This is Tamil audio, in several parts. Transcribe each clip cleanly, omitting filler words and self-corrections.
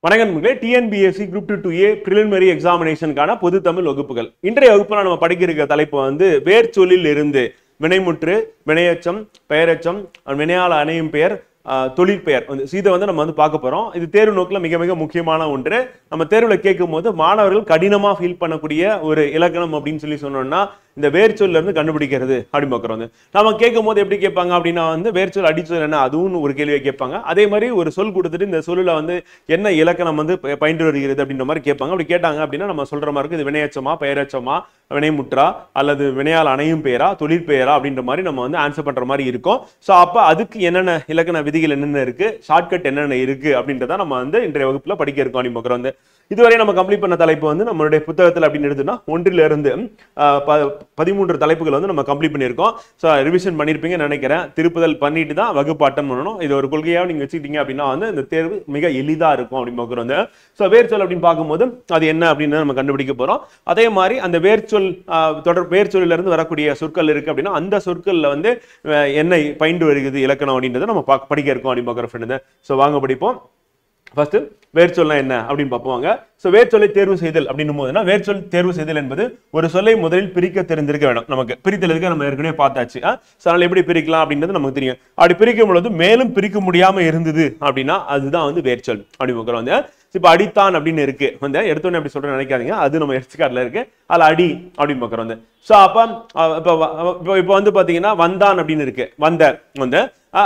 வணக்கம் டிஎன்பிஎஸ்சி குரூப் 2A பிரிலிமினரி எக்ஸாமினேஷனுக்கான பொது தமிழ் வகுப்புகள். இன்றைய வகுப்புல நம்ம படிக்க இருக்க தலைப்பு வந்து வேர்ச்சொல்லில் இருந்து வினைமுற்று, வினையச்சம், பெயரச்சம், வினையால் அணையும் பெயர், தொழிற்பெயர் இதை வந்து நம்ம வந்து பார்க்க போறோம். இது தேர்வு நோக்கில் மிக மிக முக்கியமான ஒன்று. நம்ம தேர்வுல கேட்கும் போது மாணவர்கள் கடினமா ஃபீல் பண்ணக்கூடிய ஒரு இலக்கணம் அப்படின்னு சொன்னோம்னா இந்த வேர்ச்சொல்ல இருந்து கண்டுபிடிக்கிறது அப்படின்னு பார்க்குறோம். நம்ம கேட்கும் போது எப்படி கேட்பாங்க அப்படின்னா வந்து வேர்ச்சொல் அடிச்சொல் என்ன அதுவும் ஒரு கேள்வியை கேட்பாங்க. அதே மாதிரி ஒரு சொல் கொடுத்துட்டு இந்த சொல்லுல வந்து என்ன இலக்கணம் வந்து பயின்று வருகிறது அப்படின்ற மாதிரி கேட்பாங்க. அப்படி கேட்டாங்க அப்படின்னா நம்ம சொல்ற மாதிரி இருக்கு, இது வினையச்சமா, பெயரச்சமா, வினைமுற்றா, அல்லது வினையால் அணையும் பெயரா, தொழிற்பெயரா அப்படின்ற மாதிரி நம்ம வந்து ஆன்சர் பண்ற மாதிரி இருக்கும். ஸோ அப்ப அதுக்கு என்னென்ன இலக்கண விதிகள் என்னென்ன இருக்கு, ஷார்ட்கட் என்னென்ன இருக்கு அப்படின்றத நம்ம வந்து இன்றைய வகுப்புல படிக்க இருக்கோம் அப்படின்னு பார்க்குறோம். இதுவரை நம்ம கம்ப்ளீட் பண்ண தலைப்பு வந்து நம்மளுடைய புத்தகத்தில் அப்படின்னு எடுத்துன்னா 1 to 13 தலைப்புகள் வந்து நம்ம கம்ப்ளீட் பண்ணியிருக்கோம். ஸோ ரிவிஷன் பண்ணியிருப்பீங்கன்னு நினைக்கிறேன். திருப்புதல் பண்ணிட்டு தான் வகுப்பு அட்டன் பண்ணணும். இது ஒரு கொள்கையாக நீங்க வச்சுக்கிட்டீங்க அப்படின்னா வந்து இந்த தேர்வு மிக எளிதா இருக்கும் அப்படின்னு பார்க்குறோம். ஸோ வேர்ச்சொல் அப்படின்னு பார்க்கும்போது அது என்ன அப்படின்னு நம்ம கண்டுபிடிக்க போறோம். அதே மாதிரி அந்த வேர்ச்சொல் வேர்ச்சொல்லில இருந்து வரக்கூடிய சொற்கள் இருக்கு அப்படின்னா அந்த சொற்கள்ல வந்து என்ன பயின்று வருகிறது இலக்கணம் அப்படின்றத நம்ம படிக்க இருக்கோம் அப்படின்னு பார்க்குற ஃப்ரெண்டு. ஸோ வாங்க படிப்போம். ஃபர்ஸ்ட் வேர்ச்சொல்னா என்ன அப்படின்னு பார்ப்போங்க. ஸோ வேர்ச்சொல்லை தேர்வு செய்தல் அப்படின்னும் போதுனா வேர்ச்சொல் தேர்வு செய்தல் என்பது ஒரு சொல்லை முதலில் பிரிக்க தெரிந்திருக்க வேணும். நமக்கு பிரித்தலுக்கு நம்ம ஏற்கனவே பார்த்தாச்சு. ஸோ அதனால எப்படி பிரிக்கலாம் அப்படின்றது நமக்கு தெரியும். அப்படி பிரிக்கும் பொழுது மேலும் பிரிக்க முடியாம இருந்தது அப்படின்னா அதுதான் வந்து வேர்ச்சொல் அப்படி பார்க்குறோம். வந்து இப்போ அடித்தான் அப்படின்னு இருக்கு வந்து எடுத்தோன்னே அப்படி சொல்றேன் நினைக்காதீங்க. அது நம்ம எடுத்துக்காட்டுல இருக்கு. அதில் அடி அப்படின்னு பார்க்குறோம். வந்து ஸோ அப்போ இப்போ வந்து பார்த்தீங்கன்னா வந்தான் அப்படின்னு இருக்கு, வந்த வந்து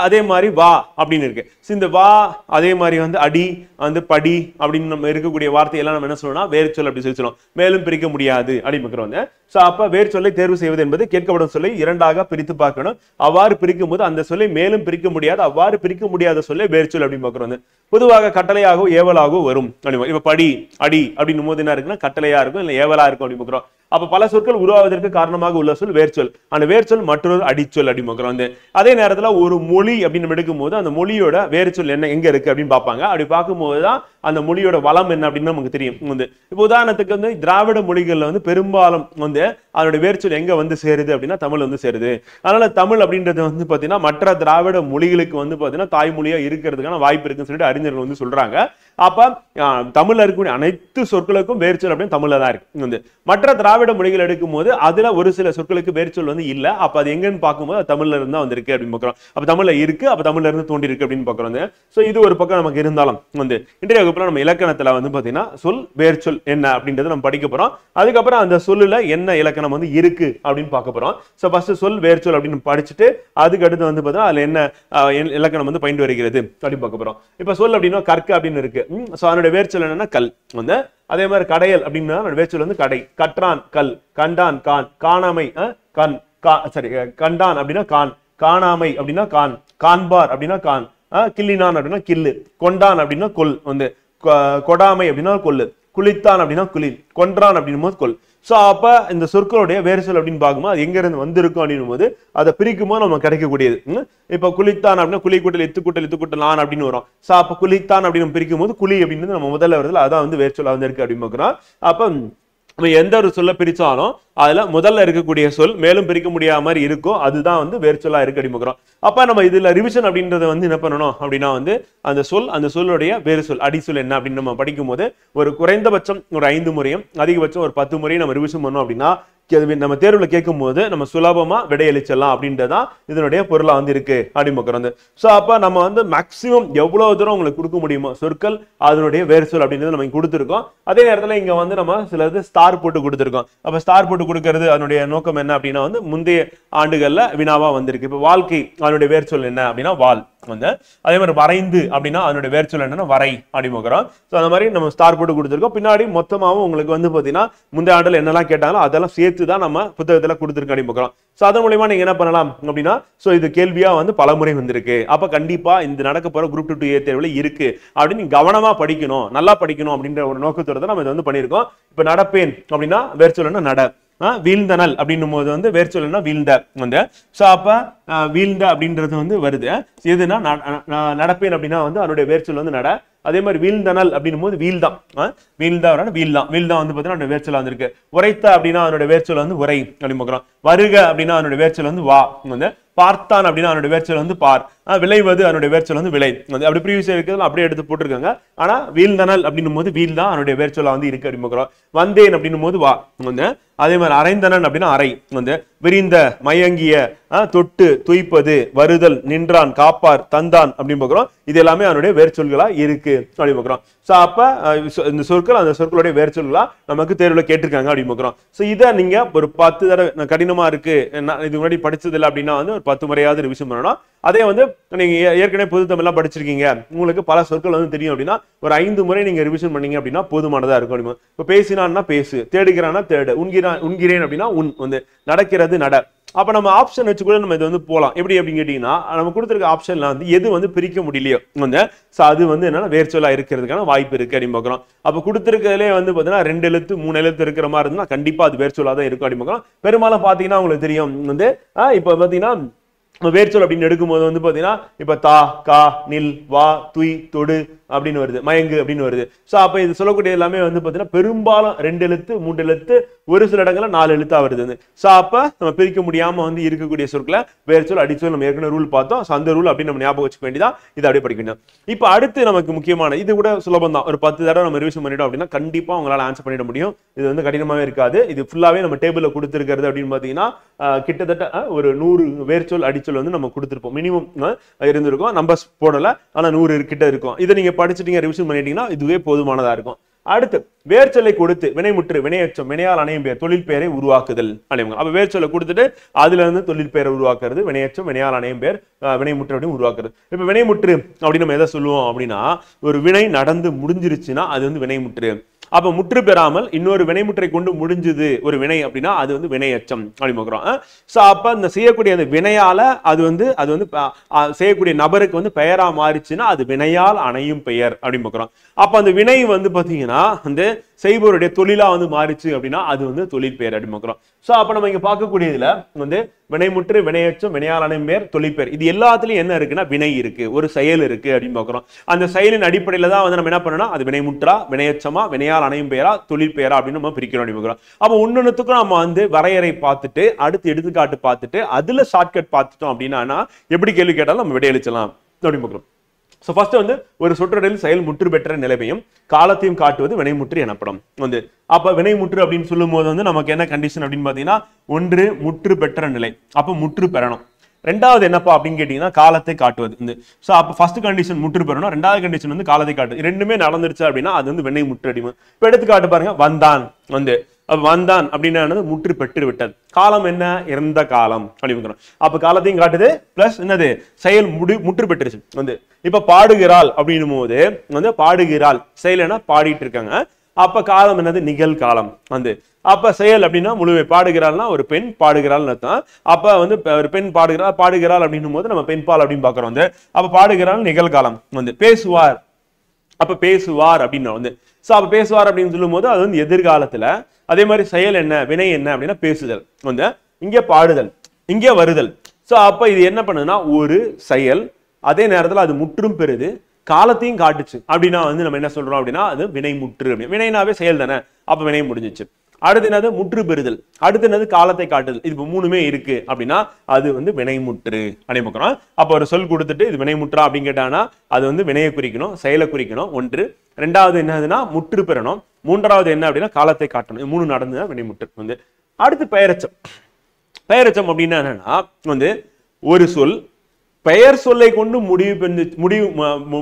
அதே மாதிரி வா அப்படின்னு இருக்கு. இந்த வா அதே மாதிரி வந்து அடி வந்து படி அப்படின்னு நம்ம இருக்கக்கூடிய வார்த்தையெல்லாம் நம்ம என்ன சொல்லணும், வேர்ச்சொல் அப்படி சொல்லி சொல்லுவோம். மேலும் பிரிக்க முடியாது அப்படின்னு பார்க்குறோம். ஸோ அப்ப வேர்ச்சொல்லை தேர்வு செய்வது என்பது கேட்கப்படும் சொல்லை இரண்டாக பிரித்து பார்க்கணும். அவ்வாறு பிரிக்கும் போது அந்த சொல்லை மேலும் பிரிக்க முடியாது, அவ்வாறு பிரிக்க முடியாத சொல்லை வேர்ச்சொல் அப்படின்னு பார்க்குறோம். பொதுவாக கட்டளையாகவோ ஏவலாகவோ வரும். இப்ப படி அடி அப்படின்னும் போது என்ன இருக்குன்னா கட்டளையா இருக்கும், இல்லை ஏவலா இருக்கும் அப்படின்னு பார்க்குறோம். அப்ப பல சொற்கள் உருவாவதற்கு காரணமாக உள்ள சொல் வேர்ச்சொல். அந்த வேர்ச்சொல் மற்றொரு அடிச்சொல் அப்படின்னு பார்க்குறோம். அதே நேரத்துல ஒரு மொழி அப்படின்னு எடுக்கும் போது அந்த மொழியோட வேர்ச்சொல் என்ன எங்க இருக்கு அப்படின்னு பார்ப்பாங்க. அப்படி பார்க்கும்போதுதான் அந்த மொழியோட வளம் என்ன அப்படின்னு நமக்கு தெரியும். வந்து இப்போ உதாரணத்துக்கு வந்து திராவிட மொழிகள்ல வந்து பெரும்பாலும் வந்து அதனுடைய வேர்ச்சொல் எங்க வந்து சேருது அப்படின்னா தமிழ் வந்து சேருது. அதனால தமிழ் அப்படின்றது வந்து பாத்தீங்கன்னா மற்ற திராவிட மொழிகளுக்கு வந்து பாத்தீங்கன்னா தாய்மொழியா இருக்கிறதுக்கான வாய்ப்பு இருக்குன்னு சொல்லிட்டு அறிஞர்கள் வந்து சொல்றாங்க. அப்ப தமிழ்ல இருக்கக்கூடிய அனைத்து சொற்களுக்கும் வேர்ச்சொல் அப்படின்னு தமிழ்ல தான் இருக்கு. வந்து மற்ற திராவிட மொழிகள் எடுக்கும் போது அதுல ஒரு சில சொற்களுக்கு வேர்ச்சொல் வந்து இல்ல. அப்ப அது எங்கன்னு பார்க்கும்போது தமிழ்ல இருந்து தான் வந்திருக்கு அப்படின்னு பார்க்கிறோம். அப்ப தமிழ்ல இருக்கு, அப்ப தமிழ்ல இருந்து தோண்டி இருக்கு அப்படின்னு பார்க்கிறோம். சோ இது ஒரு பக்கம் நமக்கு இருந்தாலும் வந்து இன்றைய வகுப்புல நம்ம இலக்கணத்துல வந்து பாத்தீங்கன்னா சொல் வேர்ச்சொல் என்ன அப்படின்றத நம்ம படிக்க போறோம். அதுக்கப்புறம் அந்த சொல்லுல என்ன இலக்கணம் வந்து இருக்கு அப்படின்னு பார்க்க போறோம். சோ ஃபர்ஸ்ட் சொல் வேர்ச்சொல் அப்படின்னு படிச்சுட்டு அதுக்கு அடுத்து வந்து பாத்தீங்கன்னா அதுல என்ன இலக்கணம் வந்து பயின்று வருகிறது அப்படின்னு பார்க்க போறோம். இப்ப சொல் அப்படின்னா கற்க அப்படின்னு இருக்கு. சோ அதனுடைய வேர்ச்சொல் என்னன்னா கல் வந்து. அதே மாதிரி கடையல் அப்படின்னா வேர்ச்சொல் வந்து கடை, கற்றான் கல், கண்டான் கான், காணாமை கண், சரி கண்டான் அப்படின்னா கான், காணாமை அப்படின்னா கான், காண்பார் அப்படின்னா கான், கிள்ளினான் அப்படின்னா கில்லு, கொண்டான் அப்படின்னா கொல் வந்து, கொடாமை அப்படின்னா கொல்லு, குளித்தான் அப்படின்னா குளி, கொன்றான் அப்படின்னும் போது கொல். சோ அப்ப இந்த சொற்களுடைய வேர்ச்சொல் அப்படின்னு பார்க்கும்போது அது எங்க இருந்து வந்திருக்கும் அப்படின்னும் போது அதை பிரிக்கும் போது நம்ம கிடைக்கக்கூடியது. இப்ப குளித்தான் அப்படின்னா குழி கூட்டல் எத்து கூட்டல் நான் அப்படின்னு வரும். சோ அப்ப குளித்தான் அப்படின்னு பிரிக்கும் போது குழி அப்படின்னு நம்ம முதல்ல வருதுல அதான் வந்து வேர்ச்சொல் வந்து இருக்கு அப்படின்னு பார்க்கிறோம். அப்ப எந்த ஒரு சொல்ல பிரிச்சாலும் அதுல முதல்ல இருக்கக்கூடிய சொல் மேலும் பிரிக்க முடியாத மாதிரி இருக்கும், அதுதான் வந்து வேர்ச்சொல்லா இருக்கு அப்படின்னு. அப்ப நம்ம இதுல ரிவிஷன் அப்படின்றத வந்து என்ன பண்ணணும் அப்படின்னா வந்து அந்த சொல்லுடைய வேறு சொல் அடிச்சொல் என்ன அப்படின்னு நம்ம படிக்கும் போது ஒரு குறைந்தபட்சம் ஒரு 5 முறையும் அதிகபட்சம் ஒரு 10 முறையும் நம்ம ரிவிஷன் பண்ணோம் அப்படின்னா நம்ம தேர்வுல கேட்கும் போது நம்ம சுலபமா விடையளிச்சிடலாம் அப்படின்றதான் இதனுடைய பொருளா வந்து இருக்கு அப்படின்னு பார்க்கிறோம். சோ அப்ப நம்ம வந்து மேக்சிமம் எவ்வளவு தூரம் உங்களுக்கு கொடுக்க முடியுமோ சொற்கள் அதனுடைய வேறு சொல் அப்படின்றது நம்ம கொடுத்துருக்கோம். அதே நேரத்துல இங்க வந்து நம்ம சிலது ஸ்டார் போட்டு கொடுத்துருக்கோம். அப்ப ஸ்டார் போட்டு கொடுக்கறது அதனுடைய நோக்கம் என்ன அப்படின்னா வந்து முந்தைய ஆண்டுகள்ல வினாவா வந்திருக்கு. இப்ப வாழ்க்கை அதனுடைய வேறு சொல் என்ன அப்படின்னா வாழ் வந்து. அதே மாதிரி வரைந்து அப்படின்னா அதனுடைய வேர்ச்சொல் என்னன்னா வரை அப்படி பார்க்கிறோம். சோ அந்த மாதிரி நம்ம ஸ்டார் போட்டு கொடுத்துருக்கோம். பின்னாடி மொத்தமாவும் உங்களுக்கு வந்து பாத்தீங்கன்னா முந்தைய ஆண்டுல என்னெல்லாம் கேட்டாங்களோ அதெல்லாம் சேர்த்து தான் நம்ம புத்தகத்துல கொடுத்துருக்கோம் அப்படி பார்க்கிறோம். சோ அதன் மூலமா நீங்க என்ன பண்ணலாம் அப்படின்னா சோ இது கேள்வியா வந்து பலமுறை வந்திருக்கு. அப்ப கண்டிப்பா இந்த நடக்க போற குரூப் 2A தேர்வுல இருக்கு அப்படின்னு நீங்க கவனமா படிக்கணும், நல்லா படிக்கணும் அப்படின்ற ஒரு நோக்கத்தோட தான் நம்ம இதை வந்து பண்ணியிருக்கோம். இப்ப நடப்பேன் அப்படின்னா வேர்ச்சொல் என்ன நட, வீழ்ந்தனல் அப்படின்னும் போது வந்து வேர்ச்சொல் என்ன வீழ்ந்த வந்து. சோ அப்ப வீழ்ந்த அப்படின்றது வந்து வருது. எதுனா நடப்பேன் அப்படின்னா வந்து அதனுடைய வேர்ச்சொல் வந்து நட. அதே மாதிரி வீழ்ந்தனல் அப்படின்னும் போது வீழ்தான், வீழ்தான் வீழ்தான் வந்து பாத்தீங்கன்னா வேர்ச்சொல் வந்திருக்கு. உரைத்த அப்படின்னா அதனுடைய வேர்ச்சொல் வந்து உரை அப்படின்னு பார்க்கிறோம். வருக அப்படின்னா அதனுடைய வேர்ச்சொல் வந்து வா வந்து. பார்த்தான் அப்படின்னா அதனுடைய வேர்ச்சொல் வந்து பார், விளைவது அதனுடைய வேர்ச்சொல் வந்து விளை. அப்படி ப்ரீவியஸ் இருக்கிறது அப்படியே எடுத்து போட்டிருக்காங்க. ஆனா வீழ்ந்தனல் அப்படின்னும் போது வீல் தான் அதனுடைய வேர்ச்சொல்லா வந்து இருக்கு அப்படின்னு. வந்தேன் அப்படின்னும் போது வா வந்து. அதே மாதிரி அரைந்தனன் அப்படின்னா அரை வந்து. விரிந்த, மயங்கிய, தொட்டு, துய்ப்பது, வருதல், நின்றான், காப்பார், தந்தான் அப்படின்னு பார்க்கிறோம். இது எல்லாமே அதனுடைய வேர்ச்சொல்களா இருக்கு அப்படின்னு பார்க்கிறோம். சோ அப்ப இந்த சொற்கள் அந்த சொற்களுடைய வேர்ச்சொல்களா நமக்கு தேர்வுல கேட்டிருக்காங்க அப்படின்னு பார்க்கிறோம். சோ இதை நீங்க ஒரு 10 தடவை கடினமா இருக்கு இது முன்னாடி படிச்சது இல்லை அப்படின்னா வந்து ஒரு 10 முறையாவது ரிவிஷன் பண்ணணும். அதே வந்து நீங்க ஏற்கனவே பொது தமிழ்லாம் படிச்சிருக்கீங்க, உங்களுக்கு பல சொற்கள் வந்து தெரியும் அப்படின்னா ஒரு 5 முறை நீங்க ரிவிஷன் பண்ணீங்க அப்படின்னா போதுமானதா இருக்கும். இப்ப பேசினான்னா பேசு, தேடுகிறான்னா தேடு, உண்கிறேன் அப்படின்னா உன் வந்து, நடக்கிறது நட. அப்ப நம்ம ஆப்ஷன் வச்சு கூட நம்ம இது வந்து போலாம். எப்படி அப்படின்னு கேட்டீங்கன்னா நம்ம கொடுத்துருக்க ஆப்ஷன்ல வந்து எது வந்து பிரிக்க முடியலையோ வந்து அது வந்து என்னன்னா வேர்ச்சொல்லா இருக்கிறதுக்கான வாய்ப்பு இருக்கு அப்படின்னு பார்க்கிறோம். அப்ப கொடுத்துருக்கிறதுலே வந்து பாத்தீங்கன்னா 2 எழுத்து 3 எழுத்து இருக்கிற மாதிரி இருந்தா கண்டிப்பா அது வேர்ச்சொல்லா தான் இருக்கும் அப்படின்னு பார்க்கிறோம். பெரும்பாலும் பாத்தீங்கன்னா உங்களுக்கு தெரியும் வந்து இப்ப பாத்தீங்கன்னா வேர்ச்சொல் அப்படின்னு எடுக்கும்போது வந்து பாத்தீங்கன்னா இப்ப தா, கா, நில், வா, துய், தொடு அப்படின்னு வருது, மயங்கு அப்படின்னு வருது. சோ அப்ப இது சொல்லக்கூடிய எல்லாமே வந்து பாத்தீங்கன்னா பெரும்பாலும் 2 எழுத்து 3 எழுத்து, ஒரு சில இடங்கள்ல 4 எழுத்தா வருது. சோ அப்ப நம்ம பிரிக்க முடியாம வந்து இருக்கக்கூடிய சொற்களை வேர்ச்சொல் அடிச்சொல் நம்ம ஏற்கனவே ரூல் பார்த்தோம். அந்த ரூல் அப்படி நம்ம ஞாபகம் வச்சுக்க வேண்டியதான். இதை அப்படியே படிக்க வேண்டியது. இப்ப அடுத்து நமக்கு முக்கியமான இது கூட சுலபம் தான். ஒரு 10 தடவை நம்ம ரிவிஷன் பண்ணிட்டோம் அப்படின்னா கண்டிப்பா உங்களால ஆன்சர் பண்ணிட முடியும். இது வந்து கடினமாவே இருக்காது. இது ஃபுல்லாவே நம்ம டேபிள்ல கொடுத்திருக்கிறது அப்படின்னு பாத்தீங்கன்னா கிட்டத்தட்ட ஒரு 100 வேர்ச்சொல் அடிச்சொல் வந்து நம்ம கொடுத்திருப்போம். மினிமம் இருந்திருக்கும், நம்பர்ஸ் போடல, ஆனா 100 கிட்ட இருக்கும். இதை நீங்க படிச்சுட்டீங்க, ரிவிஷன் பண்ணிட்டீங்கன்னா இதுவே போதுமானதா இருக்கும். அடுத்து வேர்ச்சொல்லை கொடுத்து வினைமுற்று, வினையச்சம், வினையால் அணையும் பெயர், தொழில் பெயரை உருவாக்குதல். அப்ப வேர்ச்சொல்லை கொடுத்துட்டு அதுல இருந்து தொழில் பெயரை உருவாக்குறது, வினையச்சம், வினையால் அணையும் பெயர், வினைமுற்று அப்படின்னு உருவாக்குறது. இப்ப வினைமுற்று அப்படின்னு நம்ம எதை சொல்லுவோம் அப்படின்னா ஒரு வினை நடந்து முடிஞ்சிருச்சுன்னா அது வந்து வினைமுற்று. அப்ப முற்று பெறாமல் இன்னொரு வினைமுற்றை கொண்டு முடிஞ்சது ஒரு வினை அப்படின்னா அது வந்து வினையச்சம் அப்படின்னு பார்க்கிறோம். சோ அப்ப இந்த செய்யக்கூடிய அந்த வினையால அது வந்து செய்யக்கூடிய நபருக்கு வந்து பெயரா மாறிச்சுன்னா அது வினையால் அணையும் பெயர் அப்படின்னு பார்க்கிறோம். அப்ப அந்த வினை வந்து பாத்தீங்கன்னா வந்து செய்பவருடைய தொழிலா வந்து மாறிச்சு அப்படின்னா அது வந்து தொழில் பெயர் அப்படின்னு பார்க்கிறோம். சோ அப்ப நம்ம இங்க பார்க்கக்கூடியதுல வந்து வினைமுற்று, வினையச்சம், வினையால் அணையும் பெயர், தொழில் பெயர், இது எல்லாத்துலயும் என்ன இருக்குன்னா வினை இருக்கு, ஒரு செயல் இருக்கு அப்படின்னு பார்க்கிறோம். அந்த செயலின் அடிப்படையில தான் வந்து நம்ம என்ன பண்ணணும், அது வினைமுற்றா, வினையச்சமா, வினையால் அணையும் பெயரா, தொழில் பெயரா அப்படின்னு நம்ம பிரிக்கிறோம் அப்படின்னு பார்க்கிறோம். அப்ப ஒன்னொன்னுக்கும் நம்ம வந்து வரையறை பார்த்துட்டு அடுத்து எடுத்துக்காட்டு பார்த்துட்டு அதுல ஷார்ட்கட் பார்த்துட்டோம் அப்படின்னா எப்படி கேள்வி கேட்டாலும் நம்ம விடையளிச்சலாம் அப்படின்னு பார்க்கிறோம். சோ ஃபர்ஸ்ட் வந்து ஒரு சொற்றொடரில் செயல் முற்று பெற்ற நிலைமையும் காலத்தையும் காட்டுவது வினைமுற்று எனப்படும் வந்து. அப்ப வினைமுற்று அப்படின்னு சொல்லும் போது வந்து நமக்கு என்ன கண்டிஷன் அப்படின்னு பாத்தீங்கன்னா ஒன்று முற்று பெற்ற நிலை, அப்ப முற்று பெறணும். ரெண்டாவது என்னப்பா அப்படின்னு கேட்டீங்கன்னா காலத்தை காட்டுவது வந்து. சோ அப்ப ஃபர்ஸ்ட் கண்டிஷன் முற்று பெறணும், ரெண்டாவது கண்டிஷன் வந்து காலத்தை காட்டுவது. ரெண்டுமே நடந்துருச்சு அப்படின்னா அது வந்து வினைமுற்று அடிமை. இப்ப எடுத்துக்காட்டு பாருங்க, வந்தான் வந்து வந்தான் அப்படின்னா முற்று பெற்று விட்டது. காலம் என்ன, இறந்த காலம் அப்படின்னு. அப்ப காலத்தையும் காட்டுது பிளஸ் என்னது செயல் முற்று பெற்றுச்சு வந்து. இப்ப பாடுகிறாள் அப்படின்னும் போது வந்து பாடுகிறாள் செயல் என்ன பாடிட்டு இருக்காங்க. அப்ப காலம் என்னது நிகழ்காலம் வந்து. அப்ப செயல் அப்படின்னா முழுமை, பாடுகிறாள்னா ஒரு பெண் பாடுகிறாள்னு அர்த்தம். அப்ப வந்து ஒரு பெண் பாடுகிறாள் அப்படின்னும் போது நம்ம பெண் பால் அப்படின்னு பாக்குறோம் வந்து. அப்ப பாடுகிறாள் நிகழ்காலம் வந்து. பேசுவார், அப்ப பேசுவார் அப்படின்னு வந்து. சோ அப்ப பேசுவார் அப்படின்னு சொல்லும் போது அது வந்து எதிர்காலத்துல. அதே மாதிரி செயல் என்ன, வினை என்ன அப்படின்னா பேசுதல் வந்து. இங்க பாடுதல், இங்க வருதல். சோ அப்ப இது என்ன பண்ணுதுன்னா ஒரு செயல், அதே நேரத்துல அது முற்றும் பெறுது, காலத்தையும் காட்டுச்சு அப்படின்னா வந்து நம்ம என்ன சொல்றோம் அப்படின்னா அது வினைமுற்று. வினைனாவே செயல் தானே, அப்ப வினை முடிஞ்சிச்சு. அடுத்து என்னது முற்று பெறுதல், அடுத்து என்னது காலத்தை காட்டுதல். இது மூணுமே இருக்கு அப்படின்னா அது வந்து வினைமுற்று அப்படின்னு. அப்ப ஒரு சொல் கொடுத்துட்டு இது வினைமுற்றா அப்படின்னு கேட்டானா அது வந்து வினையை குறிக்கணும், செயலை குறிக்கணும் ஒன்று. ரெண்டாவது என்னதுன்னா முற்று பெறணும். மூன்றாவது என்ன அப்படின்னா காலத்தை காட்டணும். இது மூணு நடந்ததுன்னா வினைமுற்று வந்து. அடுத்து பெயரச்சம். பெயரச்சம் அப்படின்னா என்னன்னா வந்து ஒரு சொல் பெயர் சொல்லை கொண்டு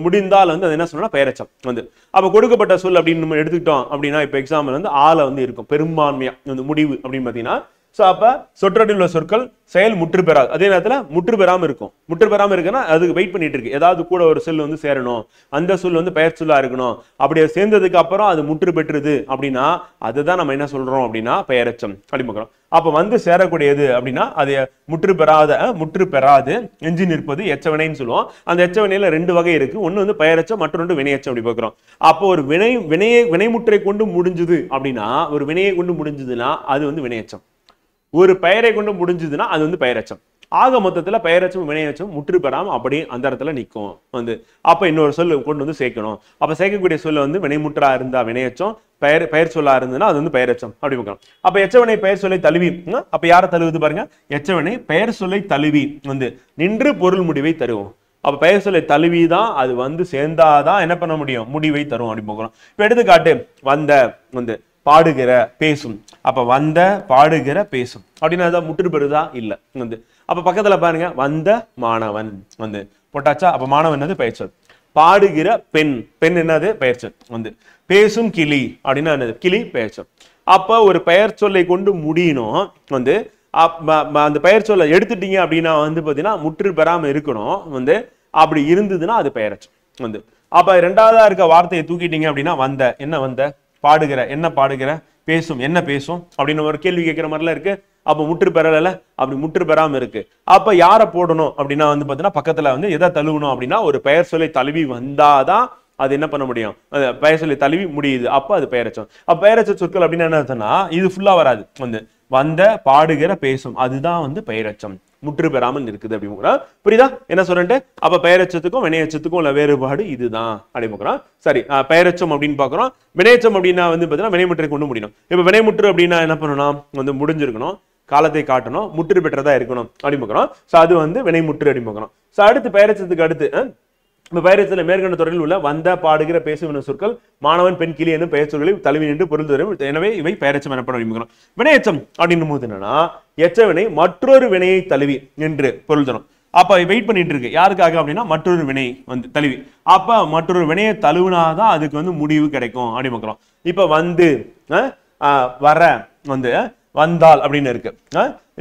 முடிந்தால் வந்து அது என்ன சொல்லணும்னா பெயரச்சம் வந்து. அப்ப கொடுக்கப்பட்ட சொல் அப்படின்னு நம்ம எடுத்துக்கிட்டோம் அப்படின்னா இப்ப எக்ஸாம்பிள் வந்து ஆல வந்து இருக்கும் பெரும்பான்மையா வந்து முடிவு அப்படின்னு பாத்தீங்கன்னா. சோ அப்ப சொற்றொடரில் உள்ள சொற்கள் செயல் முற்று பெறாது, அதே நேரத்துல முற்று பெறாம இருக்கும். முற்று பெறாம இருக்குன்னா அதுக்கு வெயிட் பண்ணிட்டு இருக்கு, ஏதாவது கூட ஒரு சொல் வந்து சேரணும், அந்த சொல் வந்து பெயர் சொல்லா இருக்கணும். அப்படியே சேர்ந்ததுக்கு அப்புறம் அது முற்று பெற்றுது அப்படின்னா அதுதான் நம்ம என்ன சொல்றோம் அப்படின்னா பெயரச்சம் அப்படின்னு பார்க்கிறோம். அப்ப வந்து சேரக்கூடியது அப்படின்னா அது முற்று பெறாது எஞ்சி நிற்பது எச்சவினைன்னு சொல்லுவோம். அந்த எச்சவினையில 2 வகை இருக்கு, ஒண்ணு வந்து பெயரச்சம், மற்றொன்று வினையச்சம் அப்படி பார்க்கிறோம். அப்போ ஒரு வினைமுற்றை கொண்டு முடிஞ்சது அப்படின்னா, ஒரு வினையை கொண்டு முடிஞ்சதுன்னா அது வந்து வினையச்சம். ஒரு பெயரை கொண்டு முடிஞ்சதுன்னா அது வந்து பெயரச்சம். ஆக மொத்தத்துல பெயரெச்சம் வினையெச்சம் முற்று பெறாம அப்படியே அந்த இடத்துல நிற்கும் வந்து. அப்ப இன்னொரு சொல் கொண்டு வந்து சேர்க்கணும். அப்ப சேர்க்கக்கூடிய சொல்ல வந்து வினைமுற்றா இருந்தா வினையெச்சம், பெயர் சொல்லா இருந்ததுன்னா அது வந்து பெயரெச்சம் அப்படி பார்க்கலாம். அப்ப எச்சவினை பெயர் சொல்லை தழுவி, அப்ப யாரை தழுவுது பாருங்க, எச்சவினை பெயர் சொல்லை தழுவி வந்து நின்று பொருள் முடிவை தருவோம். அப்ப பெயர் சொல்லை தழுவிதான் அது வந்து சேர்ந்தாதான் என்ன பண்ண முடியும், முடிவை தரும் அப்படி பார்க்கலாம். இப்ப எடுத்துக்காட்டு வந்த வந்து பாடுகிற பேசும். அப்ப வந்த பாடுகிற பேசும் அப்படின்னா முற்று பெறுதா இல்ல வந்து. அப்ப பக்கத்துல பாருங்க வந்த மாணவன் வந்து போட்டாச்சா. அப்ப மாணவன் என்னது பெயர்ச்சொல். பாடுகிற பெண், பெண் என்னது பெயர்ச்சொல் வந்து. பேசும் கிளி அப்படின்னா என்னது, கிளி பெயர்ச்சொல். அப்ப ஒரு பெயர் சொல்லை கொண்டு முடியணும் வந்து. அந்த பெயர் சொல்லை எடுத்துட்டீங்க அப்படின்னா வந்து பாத்தீங்கன்னா முற்று பெறாம இருக்கணும் வந்து. அப்படி இருந்ததுன்னா அது பெயரச்சம் வந்து. அப்ப ரெண்டாவதா இருக்க வார்த்தையை தூக்கிட்டீங்க அப்படின்னா வந்த, என்ன வந்த, பாடுகிற என்ன பாடுகிற, பேசும் என்ன பேசும் அப்படின்னு ஒரு கேள்வி கேட்கிற மாதிரிலாம் இருக்கு. அப்ப முற்று பெறல, அப்படி முற்று பெறாம இருக்கு. அப்ப யாரை போடணும் அப்படின்னா வந்து பாத்தீங்கன்னா பக்கத்துல வந்து எதை தழுவணும் அப்படின்னா ஒரு பெயர் சொல்லை தழுவி வந்தாதான் அது என்ன பண்ண முடியும், பெயர் சொல்லி தழுவி முடியுது. அப்ப அது பெயரச்சம். அப்ப பெயரச்ச சொற்கள் அப்படின்னு என்ன, இது ஃபுல்லா வராது வந்து. வந்த பாடுகிற பேசும் அதுதான் வந்து பெயரச்சம், முற்று பெறாமல் இருக்குது அப்படிங்கிற. புரியுதா என்ன சொல்றேன். அப்ப பெயரச்சத்துக்கும் வினையச்சத்துக்கும் உள்ள வேறுபாடு இதுதான் அப்படிங்கிறோம். சரி, பெயரச்சம் அப்படின்னு பாக்குறோம். வினையச்சம் அப்படின்னா வந்து பாத்தீங்கன்னா வினைமுற்றை கொண்டு முடியணும். இப்ப வினைமுற்று அப்படின்னா என்ன பண்ணணும் வந்து, முடிஞ்சிருக்கணும், காலத்தை காட்டணும், முற்று பெற்றதா இருக்கணும் அப்படி பார்க்கிறோம். சோ அது வந்து வினைமுற்று அப்படி பார்க்கிறோம். சோ அடுத்து பெயரச்சத்துக்கு அடுத்து இப்ப பெயரச்சத்துல மேற்கண்ட தொடரில் உள்ள வந்த பாடுகிற பேசும் என்ற சொற்கள் மாணவன் பெண் கிளி என்னும் பெயர் சொற்களை தழுவி நின்று பொருள் தரும். எனவே இவை பெயரச்சம் எனப்படும். வினையச்சம் அப்படின்னும் போது என்னன்னா எச்சவினை மற்றொரு வினையை தழுவி என்று பொருள் தரும். அப்ப வெயிட் பண்ணிட்டு இருக்கு யாருக்காக அப்படின்னா மற்றொரு வினை வந்து தழுவி. அப்ப மற்றொரு வினையை தழுவினாதான் அதுக்கு வந்து முடிவு கிடைக்கும் அப்படி பார்க்கிறோம். இப்ப வந்து வர வந்து வந்தால் அப்படின்னு இருக்கு.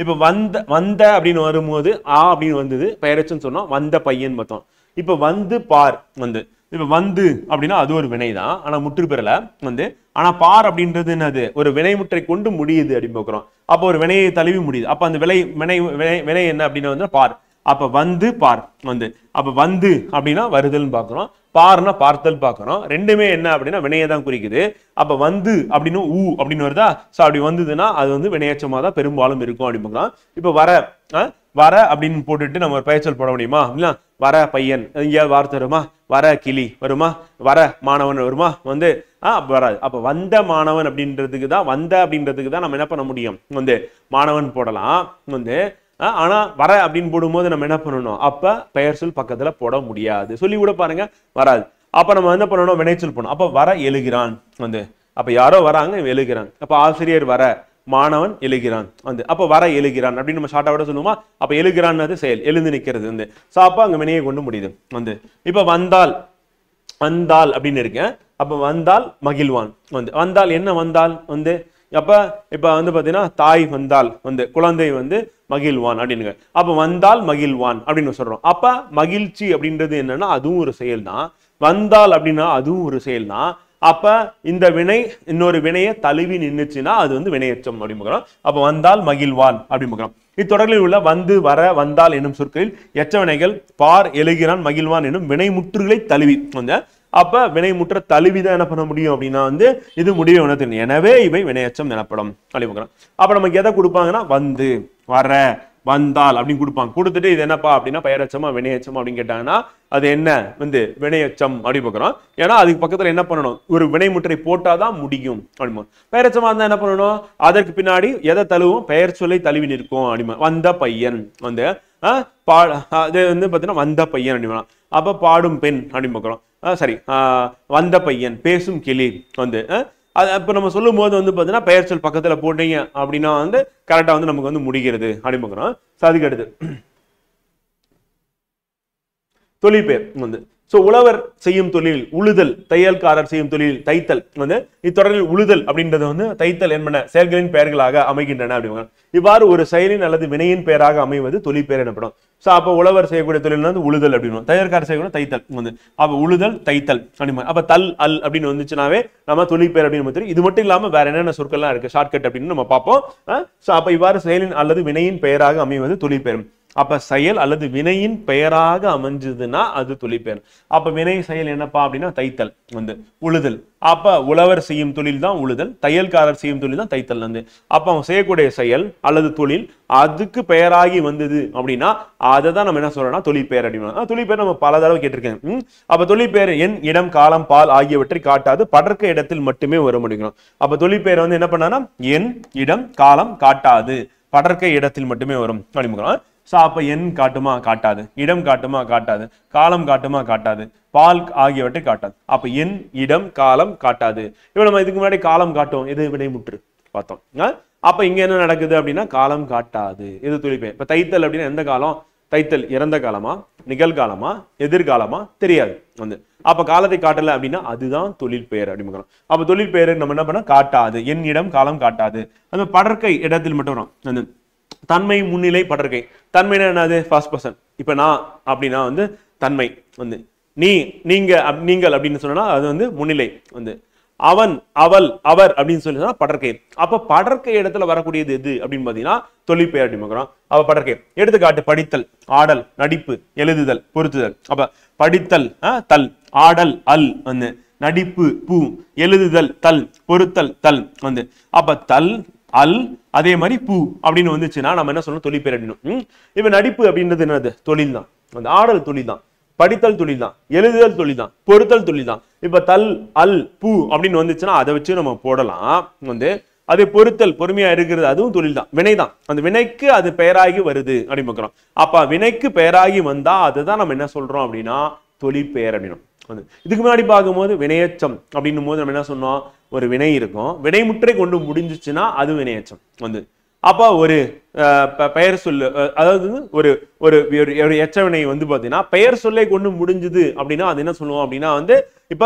இப்ப வந்த அப்படின்னு வரும்போது அப்படின்னு வந்தது பெயரச்சம் சொன்னோம், வந்த பையன் பார்த்தோம். இப்ப வந்து பார் வந்து, இப்ப வந்து அப்படின்னா அது ஒரு வினைதான், ஆனா முற்று பெறல வந்து. ஆனா பார் அப்படின்றது என்னது, ஒரு வினைமுற்றை கொண்டு முடியுது அப்படின்னு பார்க்கிறோம். அப்போ ஒரு வினையை தழுவி முடியுது. அப்ப அந்த வினை என்ன அப்படின்னா வந்து பார். அப்ப வந்து பார் வந்து. அப்ப வந்து அப்படின்னா வருதல் பார்க்கிறோம், பார்னா பார்த்தல் பார்க்கிறோம். ரெண்டுமே என்ன அப்படின்னா வினையை தான் குறிக்குது. அப்ப வந்து அப்படின்னு அப்படின்னு வருதா. சோ அப்படி வந்ததுன்னா அது வந்து வினையச்சமா தான் பெரும்பாலும் இருக்கும் அப்படி பார்க்கலாம். இப்ப வர அப்படின்னு போட்டுட்டு நம்ம ஒரு பெயர்ச்சொல் போட முடியுமா இல்ல. வர பையன் எங்கேயாவது வார்த்தை வருமா, வர கிளி வருமா, வர மாணவன் வருமா வந்து வராது. அப்ப வந்த மாணவன் அப்படின்றதுக்கு தான் நம்ம என்ன பண்ண முடியும் வந்து மாணவன் போடலாம் வந்து. ஆனா வர அப்படின்னு போடும்போது நம்ம என்ன பண்ணணும், அப்ப பெயர் சொல் பக்கத்துல போட முடியாது, சொல்லி கூட பாருங்க வராது. அப்ப நம்ம என்ன பண்ணணும், வினைச்சொல் பண்ணணும். அப்ப வர எழுகிறான் வந்து. அப்ப யாரோ வராங்க எழுகிறான். அப்ப ஆசிரியர் வர, மாணவன் எழுகிறான் வந்து. அப்ப வர எழுகிறான் அப்படின்னு நம்ம ஷார்ட்டா விட சொல்லுவோமா. அப்ப எழுகிறான் செயல், எழுந்து நிக்கிறது வந்து. சோ அப்ப அங்க வினையை கொண்டு முடியுது வந்து. இப்ப வந்தால் அப்படின்னு இருக்கேன். அப்ப வந்தால் மகிழ்வான் வந்து. வந்தால் என்ன வந்தால் வந்து. அப்ப இப்ப வந்து பாத்தீங்கன்னா தாய் வந்தால் வந்து, குழந்தை வந்து மகிழ்வான் அப்படின்னு. அப்ப வந்தால் மகிழ்வான் அப்படின்னு சொல்றோம். அப்ப மகிழ்ச்சி அப்படின்றது என்னன்னா அதுவும் ஒரு செயல் தான். வந்தால் அப்படின்னா அதுவும் ஒரு செயல் தான். அப்ப இந்த வினை இன்னொரு வினையை தழுவி நின்றுச்சுன்னா அது வந்து வினையச்சம் அப்படின்னு பார்க்கிறோம். அப்ப வந்தால் மகிழ்வான் அப்படின்னு பார்க்கிறோம். இத்தொடரில் உள்ள வந்து வர வந்தால் என்னும் சொற்களில் எச்ச வினைகள் பார் எழுகிறான் மகிழ்வான் என்னும் வினைமுற்றுகளை தழுவி வந்து. அப்ப வினைமுற்ற தழுவிதான் என்ன பண்ண முடியும் அப்படின்னா வந்து இது முடிவை உணர்த்து. எனவே இவை வினையச்சம் எனப்படும் அப்படி பார்க்கிறோம். அப்ப நமக்கு எதை கொடுப்பாங்கன்னா வந்து வர வந்தால் அப்படின்னு கொடுப்பாங்க. கொடுத்துட்டு இது என்னப்பா அப்படின்னா பெயரச்சமா வினையச்சமா அப்படின்னு கேட்டாங்கன்னா அது என்ன வந்து வினையச்சம் அப்படி பார்க்கிறோம். ஏன்னா அதுக்கு பக்கத்துல என்ன பண்ணணும், ஒரு வினைமுற்றை போட்டாதான் முடியும் அப்படிமா. பெயரச்சமா இருந்தா என்ன பண்ணணும், அதற்கு பின்னாடி எதை தழுவும், பெயர் சொல்லை தழுவி நிற்கும் அப்படிமா. வந்த பையன் வந்து அது வந்து பாத்தீங்கன்னா வந்த பையன் அப்படிமா. அப்ப பாடும் பெண் அப்படின்னு பார்க்கிறோம். சரி, வந்த பையன், பேசும் கிளி வந்து. அது இப்ப நம்ம சொல்லும் போது வந்து பாத்தீங்கன்னா பெயர் சொல் பக்கத்துல போட்டீங்க அப்படின்னா வந்து கரெக்டா வந்து நமக்கு வந்து முடிகிறது அப்படின்னு பார்க்கிறோம். அதுக்கு அடுத்து தொழிற்பெயர் வந்து. சோ உழவர் செய்யும் தொழில் உழுதல், தையல்காரர் செய்யும் தொழில் தைத்தல் வந்து. இத்தொடரில் உழுதல் அப்படின்றது வந்து தைத்தல் என்பன செயல்களின் பெயர்களாக அமைகின்றன அப்படிங்க. இவ்வாறு ஒரு செயலின் அல்லது வினையின் பெயராக அமைவது தொழிற்பெயர் எனப்படும். சோ அப்ப உழவர் செய்யக்கூடிய தொழில் வந்து உழுதல் அப்படின்னு, தையல்காரர் செய்யக்கூடிய தைத்தல் வந்து. அப்ப உழுதல் தைத்தல் அப்படின்னு. அப்ப தல் அல் அப்படின்னு வந்துச்சுனாவே நம்ம தொழிற்பெயர் அப்படின்னு தெரியும். இது மட்டும் இல்லாம வேற என்னென்ன சொற்கள்லாம் இருக்கு ஷார்ட்கட் அப்படின்னு நம்ம பார்ப்போம். சோ அப்ப இவ்வாறு செயலின் அல்லது வினையின் பெயராக அமைவது தொழிற்பெயர். அப்ப செயல் அல்லது வினையின் பெயராக அமைஞ்சதுன்னா அது தொழிற்பெயர். அப்ப வினை செயல் என்னப்பா அப்படின்னா தைத்தல் வந்து உழுதல். அப்ப உழவர் செய்யும் தொழில் தான் உழுதல், தையல்காரர் செய்யும் தொழில் தான் தைத்தல் வந்து. அப்ப அவன் செய்யக்கூடிய செயல் அல்லது தொழில் அதுக்கு பெயராகி வந்தது அப்படின்னா அதை தான் நம்ம என்ன சொல்றோம்னா தொழிற்பெயர் அப்படின்னா. தொழிற்பெயர் நம்ம பல தடவை கேட்டிருக்கேன். அப்ப தொழிற்பெயர் எண், இடம், காலம், பால் ஆகியவற்றை காட்டாது படர்க்க இடத்தில் மட்டுமே வர முடியும். அப்ப தொழிற்பெயர் வந்து என்ன பண்ணா எண், இடம், காலம் காட்டாது படர்க்க இடத்தில் மட்டுமே வரும் அப்படிங்கிறோம். அப்ப எண் காட்டுமா காட்டாது, இடம் காட்டுமா காட்டாது, காலம் காட்டுமா காட்டாது, பால் ஆகியவற்றை காட்டாது. அப்ப எண், இடம், காலம் காட்டாது. இப்ப நம்ம இதுக்கு முன்னாடி காலம் காட்டும் எது வினைமுற்று பார்த்தோம். அப்ப இங்க என்ன நடக்குது அப்படின்னா காலம் காட்டாது இது தொழிற்பெயர். இப்ப தைத்தல் அப்படின்னா எந்த காலம்? தைத்தல் இறந்த காலமா, நிகழ்காலமா, எதிர்காலமா தெரியாது வந்து. அப்ப காலத்தை காட்டல அப்படின்னா அதுதான் தொழிற்பெயர் அப்படிங்கிறோம். அப்ப தொழிற்பெயர் நம்ம என்ன பண்ண காட்டாது, எண், இடம், காலம் காட்டாது. அந்த படர்க்கை இடத்தில் மட்டும் வரும். அந்த தன்மை, முன்னிலை, படர்க்கை. தன்மைனா என்னது? First person. இப்ப நான் அப்படின்னா வந்து தன்மை வந்து, நீ, நீங்க, நீங்கள் அப்படின்னு சொன்னா அது வந்து முன்னிலை வந்து. அவன், அவள், அவர் அப்படின்னு சொல்லி சொன்னா படர்க்கை. அப்ப படர்க்கை இடத்துல வரக்கூடியது எது அப்படின்னு பாத்தீங்கன்னா தொழிற்பெயர் அப்படிங்கிறோம். அப்ப படர்க்கை. எடுத்துக்காட்டு படித்தல், ஆடல், நடிப்பு, எழுதுதல், பொருத்துதல். அப்ப படித்தல் தல், ஆடல் அல் வந்து, நடிப்பு பூ, எழுதுதல் தல், பொருத்தல் தல் வந்து. அப்ப தல், அல், அதே மாதிரி பூ அப்படின்னு வந்துச்சுன்னா நம்ம என்ன சொல்லணும் தொழிற்பெயர் அப்படின்னு. இப்ப நடிப்பு அப்படின்றது என்னது? தொழில் தான். அந்த ஆடல் தொழில் தான், படித்தல் தொழில் தான், எழுதுதல் தொழில் தான், பொருத்தல் தொழில் தான். இப்ப தல், அல், பூ அப்படின்னு வந்துச்சுன்னா அதை வச்சு நம்ம போடலாம் வந்து. அதே பொருத்தல், பொறுமையா இருக்கிறது, அதுவும் தொழில் தான், வினை தான். அந்த வினைக்கு அது பெயராகி வருது அப்படின்னு பார்க்கிறோம். அப்ப வினைக்கு பெயராகி வந்தா அதுதான் நம்ம என்ன சொல்றோம் அப்படின்னா தொழிற்பெயர் அப்படின்னும். இதுக்கு முன்னாடி பார்க்கும்போது வினையச்சம் அப்படின்னும் போது நம்ம என்ன சொன்னோம்? ஒரு வினை இருக்கும், வினைமுற்றை கொண்டு முடிஞ்சிச்சுன்னா அது வினையச்சம் வந்து. அப்ப ஒரு பெயர் சொல்லு, அதாவது ஒரு ஒரு எச்ச வினை வந்து பாத்தீங்கன்னா பெயர் சொல்லை கொண்டு முடிஞ்சுது அப்படின்னா அது என்ன சொல்லுவோம் அப்படின்னா வந்து இப்ப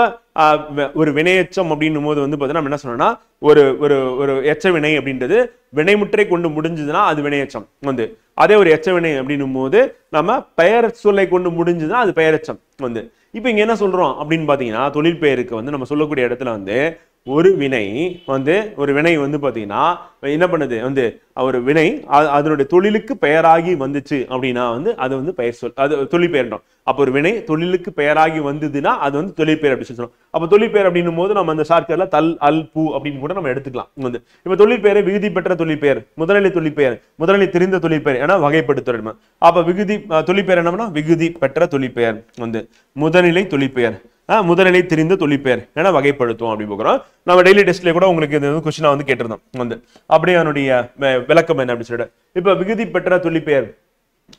ஒரு வினையச்சம் அப்படின்னும் போது வந்து பாத்தீங்கன்னா நம்ம என்ன சொல்லணும்னா ஒரு ஒரு ஒரு எச்ச வினை அப்படின்றது வினைமுற்றை கொண்டு முடிஞ்சதுன்னா அது வினையச்சம் வந்து. அதே ஒரு எச்ச வினை அப்படின்னும் போது நம்ம பெயர் சொல்லை கொண்டு முடிஞ்சதுன்னா அது பெயரெச்சம் வந்து. இப்ப இங்க என்ன சொல்றோம் அப்படின்னு பாத்தீங்கன்னா தொழிற்பெயருக்கு வந்து நம்ம சொல்லக்கூடிய இடத்துல வந்து ஒரு வினை வந்து பாத்தீங்கன்னா என்ன பண்ணுது வந்து ஒரு வினை அதனுடைய தொழிலுக்கு பெயராகி வந்துச்சு அப்படின்னா வந்து அது வந்து பெயர் சொல், அது தொழிற்பெயர்ன்றோம். அப்ப ஒரு வினை தொழிலுக்கு பெயராகி வந்ததுன்னா அது வந்து தொழிற்பெயர் அப்படின்னு சொல்றோம். அப்ப தொழிற்பெயர் அப்படின்னும் போது நம்ம அந்த ஷார்ட்கட்ல தல், அல், பூ அப்படின்னு கூட நம்ம எடுத்துக்கலாம் வந்து. இப்ப தொழிற்பெயரை விகுதி பெற்ற தொழிற்பெயர், முதல்நிலை தொழிற்பெயர், முதல்நிலை தெரிந்த தொழிற்பெயர் என வகைப்படுத்துறோம். அப்ப விகுதி தொழிற்பெயர் என்னன்னா விகுதி பெற்ற தொழிற்பெயர் வந்து, முதல்நிலை தொழிற்பெயர், முதல்நிலை தெரிந்த தொழிற்பெயர் என வகைப்படுத்தும் அப்படி போகிறோம். நம்ம டெய்லி டெஸ்ட்ல கூட உங்களுக்கு இந்த கொஸ்டினா வந்து கேட்டிருந்தோம் வந்து. அப்படியே அதனுடைய விளக்கம் என்ன அப்படின்னு சொல்லிட்டு இப்ப விகுதி பெற்ற தொழிற்பெயர்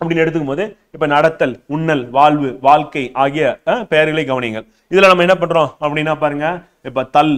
அப்படின்னு எடுத்துக்கும் போது இப்ப நடத்தல், உண்ணல், வாழ்வு, வாழ்க்கை ஆகிய பெயர்களை கவனிங்கள். இதுல நம்ம என்ன பண்றோம் அப்படின்னா பாருங்க, இப்ப தல்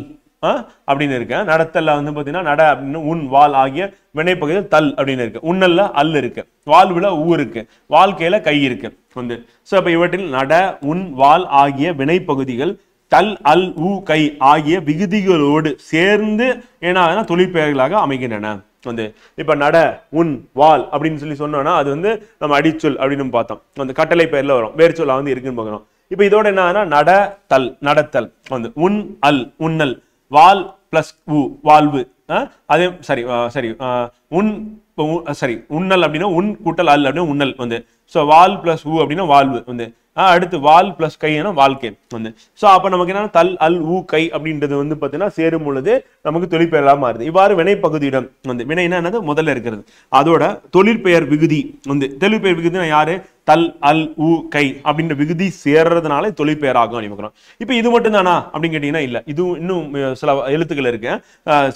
அப்படின்னு இருக்கு, நடத்தல்ல வந்து பாத்தீங்கன்னா நட அப்படின்னு உன், வால் ஆகிய வினைப்பகுதியில் தல் அப்படின்னு இருக்கு, உண்ணல்ல அல் இருக்கு, வாழ்வுல ஊ இருக்கு, வாழ்க்கையில கை இருக்கு வந்து. சோ அப்ப இவற்றில் நட, உன், வால் ஆகிய வினைப்பகுதிகள் தல், அல், ஊ, கை ஆகிய விகுதிகளோடு சேர்ந்து என்ன தொழிற்பெயர்களாக அமைகின்றன வந்து. இப்ப நட, உன், வால் அப்படின்னு சொல்லி சொன்னோம்னா அது வந்து நம்ம அடிச்சொல் அப்படின்னு பார்த்தோம், அந்த கட்டளை பெயர்ல வரும், வேறு சொல்ல வந்து இருக்குன்னு பார்க்கிறோம். இப்ப இதோட என்ன நட, தல், நடத்தல் வந்து, உன், அல், உண்ணல், வால் பிளஸ் ஊ, வாழ்வு, அதே சரி உன் சரி உண்ணல் அப்படின்னா உன் கூட்டல் அல் அப்படின்னா உண்ணல் வந்து. சோ வால் பிளஸ் ஊ அப்படின்னா வாழ்வு வந்து. அடுத்து வால் பிளஸ் கைனா வாழ்க்கை வந்து. சோ அப்ப நமக்கு என்ன தல், அல், ஊ, கை அப்படின்றது வந்து பாத்தீங்கன்னா சேரும் பொழுது நமக்கு தொழிற்பெயரா மாறுது. இவ்வாறு வினை பகுதியிடம் வந்து வினைனா என்னது முதல்ல இருக்கிறது, அதோட தொழிற்பெயர் விகுதி வந்து, தொழிற்பெயர் விகுதினா யாரு? தல், அல், ஊ, கை அப்படின்ற விகுதி சேர்றதுனால தொழிற்பெயர் ஆகும் அப்படிங்கிறோம். இப்ப இது மட்டும் தானா அப்படின்னு கேட்டீங்கன்னா இல்ல, இது இன்னும் சில எழுத்துக்கள் இருக்கு,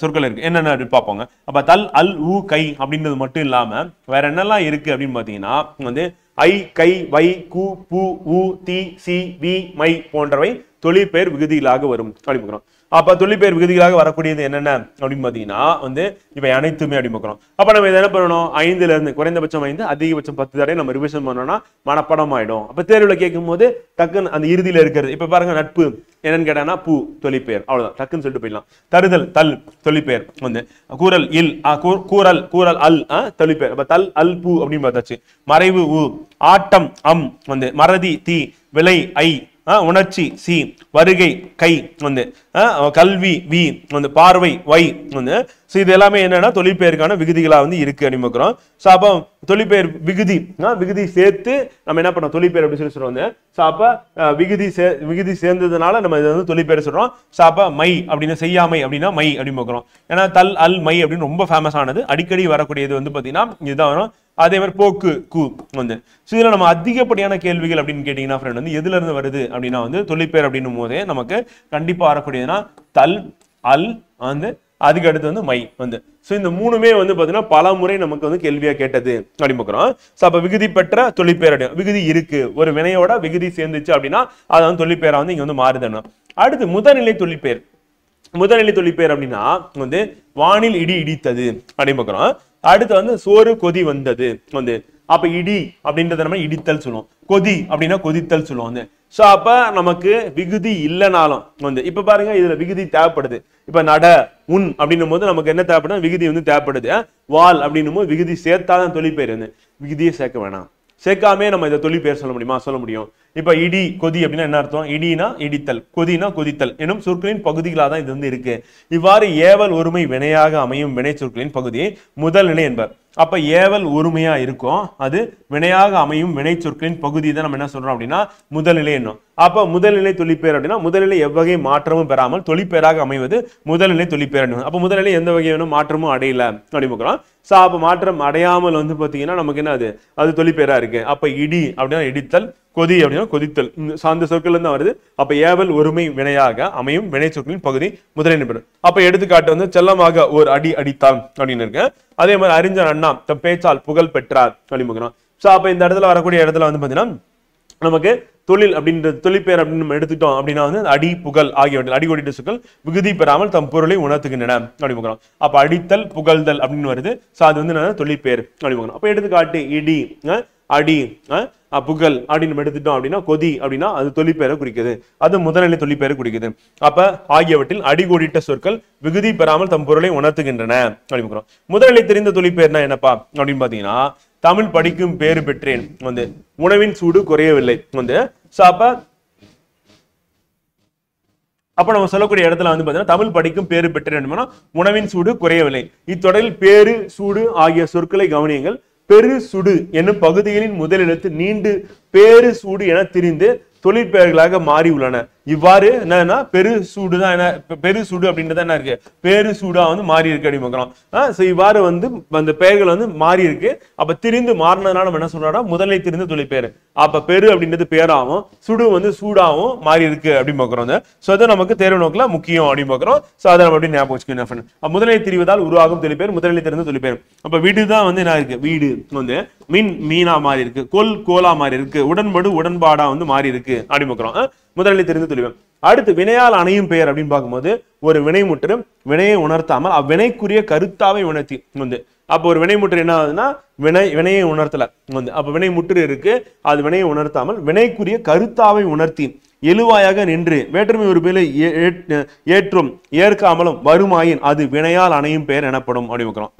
சொற்கள் இருக்கு, என்னென்ன பார்ப்போங்க. அப்ப தல், அல், ஊ, கை அப்படின்றது மட்டும் இல்லாம வேற என்னெல்லாம் இருக்கு அப்படின்னு பாத்தீங்கன்னா வந்து ஐ, கை, வை, கு, பு, உ, தி, சி, வி, மை போன்றவை தொழிற்பெயர் விகுதிகளாக வரும் அப்படிங்கிறோம். அப்ப தொழிற்பெயர் விகுதிகளாக வரக்கூடியது என்னென்ன அப்படின்னு பாத்தீங்கன்னா வந்து இவை அனைத்துமே அப்படி பார்க்கிறோம். அப்ப நம்ம இதை என்ன பண்ணணும்? 5ல இருந்து குறைந்தபட்சம் 5 அதிகபட்சம் 10 தடவை நம்ம ரிவிஷன் பண்ணோம்னா மனப்படம் ஆயிடும். அப்ப தேர்வுல கேட்கும் போது டக்குன்னு அந்த இறுதியில இருக்கிறது. இப்ப பாருங்க, நட்பு என்னன்னு கேட்டானா பூ தொழிற்பெயர், அவ்வளவுதான், டக்குன்னு சொல்லிட்டு போயிடலாம். தருதல் தல் தொழிற்பெயர் வந்து, கூறல் இல், கூறல் அல் தொழிற்பெயர். அப்ப தல், அல், பூ அப்படின்னு பார்த்தாச்சு. மறைவு ஊ, ஆட்டம் அம் வந்து, மறதி தி, விலை ஐ உணர்ச்சி சி, வருகை கை வந்து, கல்வி வி வந்து, பார்வை வை வந்து. ஸோ இது எல்லாமே என்னன்னா தொழிற்பெயருக்கான விகுதிகளா வந்து இருக்கு அப்படின்னு பார்க்குறோம். ஸோ அப்போ தொழிற்பெயர் விகுதி விகுதி சேர்த்து நம்ம என்ன பண்ணோம் தொழிற்பெயர் அப்படின்னு சொல்லி சொல்றோம். ஸோ அப்போ விகுதி சேர்ந்ததுனால நம்ம இதை வந்து தொழிற்பெயர் சொல்றோம். ஸோ அப்போ மை அப்படின்னு செய்யாமை அப்படின்னா மை அப்படின்னு பார்க்குறோம். ஏன்னா தல் அல் மை அப்படின்னு ரொம்ப ஃபேமஸ் ஆனது, அடிக்கடி வரக்கூடியது வந்து பார்த்தீங்கன்னா இதுதான் வரும். அதே மாதிரி போக்கு கு வந்து. ஸோ இதில் நம்ம அதிகப்படியான கேள்விகள் அப்படின்னு கேட்டீங்கன்னா ஃப்ரெண்ட் வந்து எதுல இருந்து வருது அப்படின்னா வந்து தொழிற்பெயர் அப்படின்னும் போதே நமக்கு கண்டிப்பா வரக்கூடியதுன்னா தல் அல் வந்து, அதுக்கு அடுத்து வந்து மை வந்து. ஸோ இந்த மூணுமே வந்து பார்த்தீங்கன்னா பல முறை நமக்கு வந்து கேள்வியா கேட்டது அப்படின்னு பார்க்குறோம். ஸோ அப்போ விகுதி பெற்ற தொழிற்பெயர் விகுதி இருக்கு, ஒரு வினையோட விகுதி சேர்ந்துச்சு அப்படின்னா அதை வந்து தொழிற்பெயரா வந்து இங்க வந்து மாறுதுன்னா. அடுத்து முதல்நிலை தொழிற்பெயர். முதல்நிலை தொழிற்பெயர் அப்படின்னா வந்து வானில் இடி இடித்தது அப்படின்னு பார்க்குறோம். அடுத்து வந்து சோறு கொதி வந்தது வந்து. அப்ப இடி அப்படின்றத நம்ம இடித்தல் சொல்லுவோம், கொதி அப்படின்னா கொதித்தல் சொல்லுவோம் வந்து. ஸோ அப்ப நமக்கு விகுதி இல்லைனாலும் வந்து இப்ப பாருங்க இதுல விகுதி தேவைப்படுது. இப்ப நட உன் அப்படின்னும் போது நமக்கு என்ன தேவைப்படுது, விகுதி வந்து தேவைப்படுது. வால் அப்படின்னும் போது விகுதி சேர்த்தாதான் தொழிற்பெயர் வந்து, விகுதியை சேர்க்க வேணாம். சேர்க்காமே நம்ம இதை தொழிற்பெயர் சொல்ல முடியுமா, சொல்ல முடியும். இப்ப இடி கொதி அப்படின்னா என்ன அர்த்தம், இடினா இடித்தல், கொதினா கொதித்தல் எனும் சொற்களின் பகுதிகளாக தான் இது வந்து இருக்கு. இவ்வாறு ஏவல் ஒருமை வினையாக அமையும் வினை சொற்களின் பகுதியை முதல் நிலை என்பர். அப்ப ஏவல் ஒருமையா இருக்கும், அது வினையாக அமையும் வினை சொற்களின் பகுதி தான் நம்ம என்ன சொல்றோம் அப்படின்னா முதல்நிலை என்னும். அப்ப முதல்நிலை தொழிற்பெயர் அப்படின்னா முதல்நிலை எவ்வகை மாற்றமும் பெறாமல் தொழிற்பெயராக அமைவது முதல்நிலை தொழிற்பெயர். அப்ப முதல்நிலை எந்த வகையான மாற்றமும் அடையல அப்படின்னு. சோ அப்ப மாற்றம் அடையாமல் வந்து பாத்தீங்கன்னா நமக்கு என்ன அது தொழிற்பெயரா இருக்கு. அப்ப இடி அப்படின்னா இடித்தல், கொதி அப்படின்னா கொதித்தல், சார்ந்த சொற்கள் இருந்து வருது. அப்ப ஏவல் ஒருமை வினையாக அமையும் வினை சொற்களின் பகுதி முதலில் பெறும். அப்ப எடுத்துக்காட்டு வந்து செல்லமாக ஒரு அடி அடித்தால் அப்படின்னு இருக்கு. அதே மாதிரி அறிஞர் அண்ணா தம் பேச்சால் புகழ் பெற்றார் அப்படின்னு. சோ அப்ப இந்த இடத்துல வரக்கூடிய இடத்துல வந்து பாத்தீங்கன்னா நமக்கு தொழில் அப்படின்ற தொழிற்பெயர் அப்படின்னு நம்ம எடுத்துட்டோம் அப்படின்னா வந்து அடி புகழ் ஆகியவற்றில் அடிக்கோடிட்ட சொற்கள் விகுதி பெறாமல் தம் பொருளை உணர்த்துகின்றன அப்படின்னு. அப்ப அடித்தல் புகழ்தல் அப்படின்னு வருது. சோ அது வந்து தொழிற்பெயர் அப்படின்னு. அப்ப எடுத்துக்காட்டு இடி அடி புகழ் அப்படின்னு நம்ம எடுத்துட்டோம் அப்படின்னா கொதி அப்படின்னா அது தொழிற்பெயரை குறிக்குது, அது முதல்நிலை தொழிற்பெயரை குறிக்குது. அப்ப ஆகியவற்றில் அடிக்கோடிட்ட சொற்கள் விகுதி பெறாமல் தம் பொருளை உணர்த்துகின்றன அப்படின்னு. முதல்நிலை தெரிந்த தொழிற்பெயர்னா என்னப்பா அப்படின்னு பாத்தீங்கன்னா தமிழ் படிக்கும் பேறு பெற்றேன் வந்து, உணவின் சூடு குறையவில்லை வந்து. சோ அப்ப நம்ம சொல்லக்கூடிய இடத்துல வந்து பாத்தீங்கன்னா தமிழ் படிக்கும் பேறு பெற்றேன், உணவின் சூடு குறையவில்லை. இத்தொடரில் பேரு சூடு ஆகிய சொற்களை கவனியுங்கள். பெரு சுடு என்னும் பகுதிகளின் முதல் எழுத்து நீண்டு பேரு சூடு என திரிந்து தொழிற்பெயர்களாக மாறி உள்ளன. இவ்வாறு என்னன்னா பெரு சூடு தான், என்ன பெரு சூடு அப்படின்றத என்ன இருக்கு, பேரு சூடா வந்து மாறி இருக்கு அப்படின்னு. இவ்வாறு வந்து அந்த பெயர்கள் வந்து மாறி இருக்கு. அப்ப திரிந்து மாறினதுனால நம்ம என்ன சொல்றோம்னா முதல்நிலை திரிந்த தொழிற்பெயர். அப்ப பெரு அப்படின்றது பேராகவும் சுடு வந்து சூடாகவும் மாறி இருக்கு அப்படின்னு பாக்குறோம். சோ அது நமக்கு தேர்வு நோக்கில முக்கியம் அப்படின்னு பாக்குறோம். சோ அதை நம்ம எப்படி ஞாபகம் வச்சுக்கணும். முதல்நிலை திரிவதால் உருவாகும் தொழிற்பெயர் முதல்நிலை திரிந்த தொழிற்பெயர். அப்ப வீடு தான் வந்து என்ன இருக்கு, வீடு வந்து மீன் மீனா மாறி இருக்கு, கோல் கோலா மாறி இருக்கு, உடன்படு உடன்பாடா வந்து மாறி இருக்கு அப்படின்னு பாக்குறோம். முதல்நிலை தெரிந்து தொழிற்பெயர். அடுத்து வினையால் அணையும் பெயர் அப்படின்னு பார்க்கும்போது ஒரு வினைமுற்று வினையை உணர்த்தாமல் அவ்வினைக்குரிய கருத்தாவை உணர்த்தி வந்து. அப்போ ஒரு வினைமுற்று என்ன ஆகுதுன்னா வினையை உணர்த்தல வந்து. அப்ப வினைமுற்று இருக்கு, அது வினையை உணர்த்தாமல் வினைக்குரிய கருத்தாவை உணர்த்தி எழுவாயாக நின்று வேற்றுமை உறுப்பிலை ஏற்றும் ஏற்காமலும் வருமாயின் அது வினையால் அணையும் பெயர் எனப்படும் அப்படின்னு.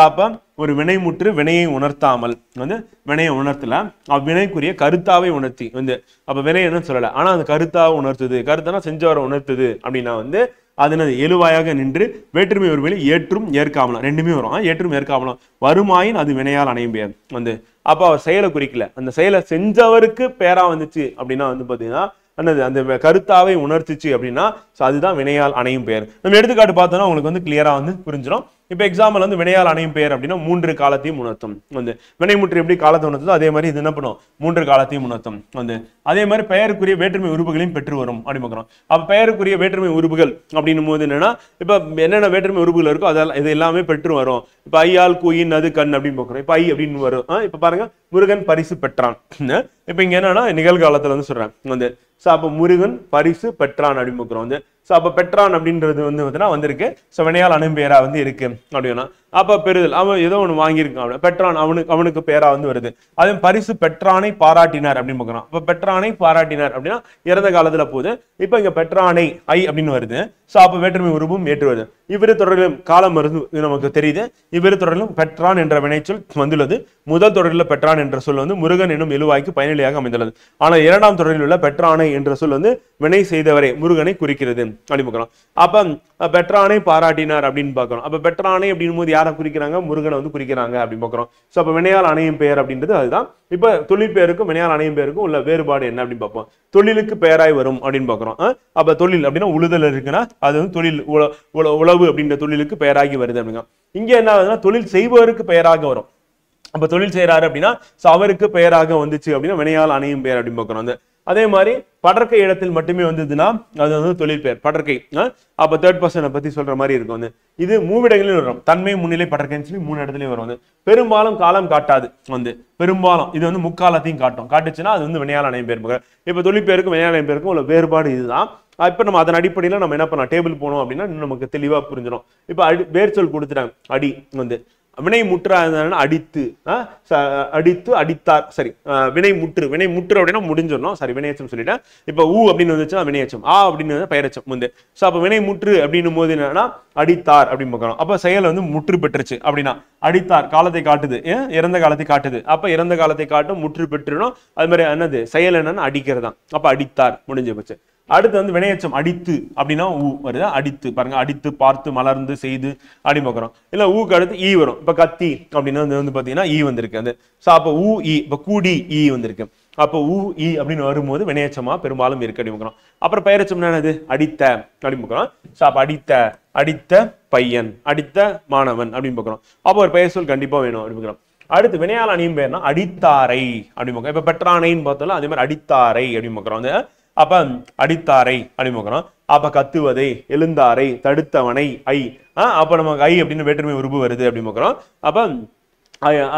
அப்ப ஒரு வினைமுற்று வினையை உணர்த்தாமல் வந்து வினையை உணர்த்தல, அவ்வினைக்குரிய கருத்தாவை உணர்த்தி வந்து. அப்ப வினை என்ன சொல்லல, ஆனா அந்த கருத்தாவை உணர்த்துது, கருத்தானா செஞ்சவரை உணர்த்துது அப்படின்னா வந்து அது எழுவாயாக நின்று வேற்றுமை ஒருவேளை ஏற்றும் ஏற்காமலாம் ரெண்டுமே வரும். ஏற்றும் ஏற்காமலாம் வருமாயின் அது வினையால் அணையும் பெயர் வந்து. அப்ப அவர் செயலை குறிக்கல, அந்த செயலை செஞ்சவருக்கு பேரா வந்துச்சு அப்படின்னா வந்து பாத்தீங்கன்னா அந்த கருத்தாவை உணர்த்துச்சு அப்படின்னா அதுதான் வினையால் அணையும் பெயர். நம்ம எடுத்துக்காட்டு பார்த்தோம்னா உங்களுக்கு வந்து கிளியரா வந்து புரிஞ்சிடும். இப்ப எக்ஸாம்பிள் வந்து வினையால் அணையும் பெயர் அப்படின்னா 3 காலத்தையும் உணர்த்தும் வந்து. வினைமுற்று எப்படி காலத்தை உணர்த்துதோ அதே மாதிரி இது என்ன பண்ணும், 3 காலத்தையும் உணர்த்தும் வந்து. அதே மாதிரி பெயருக்குரிய வேற்றுமை உறுப்புகளையும் பெற்று வரும் அப்படின்னு பார்க்கிறோம். அப்ப பெயருக்குரிய வேற்றுமை உறுப்புகள் அப்படின்னும் போது என்னன்னா இப்ப என்னென்ன வேற்றுமை உறுப்புகள் இருக்கோ அதெல்லாம் இது எல்லாமே பெற்று வரும். இப்ப ஐயால் குயின் அது கண் அப்படின்னு பார்க்கிறோம். இப்ப ஐ அப்படின்னு வரும். இப்ப பாருங்க முருகன் பரிசு பெற்றான். இப்ப இங்க என்னன்னா நிகழ்காலத்துல வந்து சொல்றேன் வந்து. அப்ப முருகன் பரிசு பெற்றான் அப்படின்னு பார்க்கிறோம் வந்து. அப்ப பெற்றான் அப்படின்றது வந்து வந்திருக்கு. வினையால் அணையும் பெயரா வந்து இருக்கு அப்படின்னா அப்ப பெறுதல், அவன் ஏதோ ஒண்ணு வாங்கியிருக்கான், பெற்றான், அவனுக்கு பேரா வந்து வருது. அதே பரிசு பெற்றானை பாராட்டினார் அப்படின்னு பார்க்கணும். இப்ப பெற்றானை பாராட்டினார் அப்படின்னா இறந்த காலத்துல போகுது. இப்ப இங்க பெற்றானை ஐ அப்படின்னு வருது. சோ அப்ப வேற்றுமை உருவும் ஏற்று வருது. இவ்விரு தொடரிலும் காலம் வருது நமக்கு தெரியுது. இவ்விரு தொடரிலும் பெற்றான் என்ற வினைச்சொல் வந்துள்ளது. முதல் தொடரில் பெற்றான் என்ற சொல் வந்து முருகன் என்னும் எழுவாய்க்கு பயனிலையாக அமைந்துள்ளது. ஆனால் இரண்டாம் தொடரில் உள்ள பெற்றானை என்ற சொல் வந்து வினை செய்தவரை முருகனை குறிக்கிறது அப்படின்னு பார்க்கிறோம். அப்ப பெற்றானை பாராட்டினார் அப்படின்னு பார்க்கிறோம். அப்ப பெற்றானை அப்படின் போது யாரை குறிக்கிறாங்க? முருகனை வந்து குறிக்கிறாங்க அப்படின்னு பார்க்கிறோம். சோ அப்ப வினையால் அணையும் பெயர் அப்படின்றது அதுதான். இப்ப தொழில் பெயருக்கும் வினையால் அணையும் பெயருக்கும் உள்ள வேறுபாடு என்ன அப்படின்னு பார்ப்போம். தொழிலுக்கு பெயராய் வரும் அப்படின்னு பார்க்கிறோம். அப்ப தொழில் அப்படின்னா உழுதல் இருக்குன்னா அது வந்து தொழில், உழவு அப்படின்ற தொழிலுக்கு பெயராகி வருது அப்படிங்க. இங்க என்ன ஆகுதுன்னா தொழில் செய்பவருக்கு பெயராக வரும். அப்ப தொழில் செய்யறாரு அப்படின்னா அவருக்கு பெயராக வந்துச்சு அப்படின்னா வினையால் அணையும் பெயர் அப்படின்னு பார்க்கிறோம். அதே மாதிரி படற்கை இடத்தில் மட்டுமே வந்ததுன்னா அது வந்து தொழில் பெயர் படற்கை. அப்ப தேர்ட் பர்சனை பத்தி சொல்ற மாதிரி இருக்கும். வந்து இது மூவிடங்களிலும் வரும். தன்மை முன்னிலை படற்கைன்னு சொல்லி 3 இடத்துலயும் வரும். வந்து பெரும்பாலும் காலம் காட்டாது. வந்து பெரும்பாலும் இது வந்து முக்காலத்தையும் காட்டும். காட்டுச்சுன்னா அது வந்து வினையால் அணையும் பெயர். இப்ப தொழில் பெயருக்கும் வினையால் அணையும் பெயருக்கும் உள்ள வேறுபாடு இதுதான். இப்ப நம்ம அதன் அடிப்படையில நம்ம என்ன பண்ணலாம், டேபிள் போனோம் அப்படின்னா நமக்கு தெளிவா புரிஞ்சிடும். இப்ப வேர் சொல் கொடுத்துட்டாங்க. அடி வந்து வினை முற்றா அடித்து, அடித்து அடித்தார். சரி, வினை முற்று அப்படின்னா முடிஞ்சிடணும். சரி, வினையச்சம் சொல்லிட்டேன். இப்ப ஊ அப்படின்னு வந்துச்சுன்னா வினையச்சம், ஆ அப்படின்னு பெயரச்சம் வந்து. சோ அப்ப வினை முற்று அப்படின்னும் போது என்னன்னா அடித்தார் அப்படின்னு பார்க்கணும். அப்ப செயல் வந்து முற்று பெற்றுச்சு அப்படின்னா அடித்தார் காலத்தை காட்டுது, இறந்த காலத்தை காட்டுது. அப்ப இறந்த காலத்தை காட்டும், முற்று பெற்றுடும். அது மாதிரி என்னது செயல் என்னன்னு அடிக்கிறது தான். அப்ப அடித்தார் முடிஞ்சு போச்சு. அடுத்து வந்து வினையச்சம் அடித்து அப்படின்னா ஊ வருது. அடித்து பாருங்க, அடித்து பார்த்து மலர்ந்து செய்து அப்படி பார்க்கிறோம். இல்ல ஊக்கு அடுத்து ஈ வரும். இப்ப கத்தி அப்படின்னா வந்து பாத்தீங்கன்னா ஈ வந்திருக்கு. அது சோ அப்ப ஊ ஈ, இப்ப கூடி ஈ வந்திருக்கு. அப்ப ஊ ஈ அப்படின்னு வரும்போது வினையச்சமா பெரும்பாலும் இருக்கு அப்படி பார்க்கிறோம். அப்புறம் பெயரச்சம் என்னது? அடித்த அப்படி பார்க்கிறோம். சோ அப்ப அடித்த பையன், அடித்த மாணவன் அப்படின்னு பார்க்கிறோம். அப்போ ஒரு பெயர் சொல் கண்டிப்பா வேணும் அப்படி பார்க்கிறோம். அடுத்து வினையால் அணியும் பேர்னா அடித்தாரை அப்படி பார்க்கிறோம். இப்ப பெற்றானைன்னு பார்த்தோம்ல அதே மாதிரி அடித்தாரை அப்படின்னு பார்க்கிறோம். அப்ப அடித்தாரை அப்படின்னு பார்க்கிறோம். அப்ப கத்துவதை, எழுந்தாரை, தடுத்தவனை ஐ. அப்ப நமக்கு ஐ அப்படின்னு வேற்றுமை உருவு வருது அப்படின்னு பார்க்கிறோம். அப்ப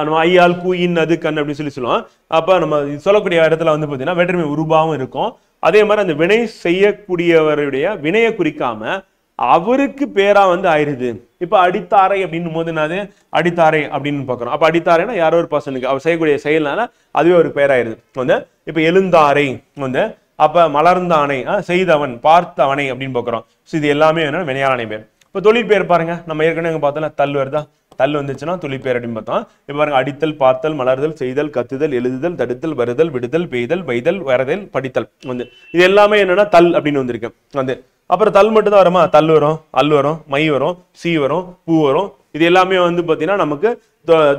நம்ம ஐயால் கூயின் அது கண் அப்படின்னு சொல்லுவோம். அப்ப நம்ம சொல்லக்கூடிய இடத்துல வந்து பாத்தீங்கன்னா வேற்றுமை உருவாவும் இருக்கும். அதே மாதிரி அந்த வினை செய்யக்கூடியவருடைய வினையை குறிக்காம அவருக்கு பேரா வந்து ஆயிருது. இப்ப அடித்தாரை அப்படின்னும் போது என்னது? அடித்தாரை அப்படின்னு பாக்குறோம். அப்ப அடித்தாரைன்னா யாரோ ஒரு பர்சனுக்கு அவர் செய்யக்கூடிய செயல்னால அதுவே ஒரு பேராயிருது வந்து. இப்ப எழுந்தாரை வந்து, அப்ப மலர்ந்தானை, செய்தவன், பார்த்தவனை அப்படின்னு பாக்குறோம். இது எல்லாமே என்ன? வினையால் அணை பேர். இப்ப தொழில் பேர் பாருங்க, நம்ம ஏற்கனவே பார்த்தோம்ல தல் வருதா? தல் வந்துச்சுன்னா தொழில் பேர் அப்படின்னு பார்த்தோம். இப்ப பாருங்க, அடித்தல், பார்த்தல், மலர்தல், செய்தல், கத்துதல், எழுதுதல், தடுத்தல், வருதல், விடுதல், பெய்தல், வைதல், வரதல், படித்தல் வந்து இது எல்லாமே என்னன்னா தல் அப்படின்னு வந்திருக்கு வந்து. அப்புறம் தல் மட்டும் தான் வருமா? தல் வரும், அல் வரும், மை வரும், சி வரும், பூ வரும். இது எல்லாமே வந்து பாத்தீங்கன்னா நமக்கு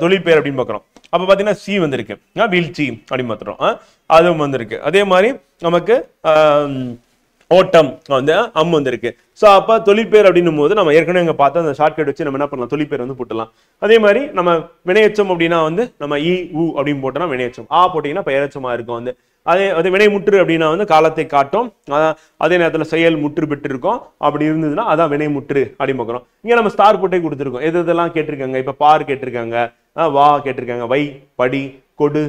தொழில் பேர் அப்படின்னு பாக்குறோம். அப்ப பாத்தீங்கன்னா சி வந்திருக்கு, வீழ்ச்சி அப்படின்னு பாத்துறோம். அதுவும் வந்திருக்கு. அதே மாதிரி நமக்கு ஓட்டம் வந்து அம் வந்திருக்கு. சோ அப்ப தொழிற்பேர் அப்படின்னும் போது நம்ம ஏற்கனவே இங்க பார்த்தா அந்த ஷார்ட்கட் வச்சு நம்ம என்ன பண்ணலாம், தொழிற்பேர் வந்து போட்டுலாம். அதே மாதிரி நம்ம வினையச்சம் அப்படின்னா வந்து நம்ம இ உ அப்படின்னு போட்டோம்னா வினையச்சம், ஆ போட்டீங்கன்னா பெயரச்சமா இருக்கும் வந்து. அதே வினை முற்று அப்படின்னா வந்து காலத்தை காட்டும், அதே நேரத்துல செயல் முற்று பெற்று இருக்கும். அப்படி இருந்ததுன்னா அதான் வினை முற்று அப்படின்னு பார்க்கிறோம். இங்க நம்ம ஸ்டார் போட்டே கொடுத்துருக்கோம். எதெல்லாம் கேட்டிருக்காங்க? இப்ப பார் கேட்டிருக்காங்க, வா கேட்டிருக்காங்க, வை, படி, கொடு,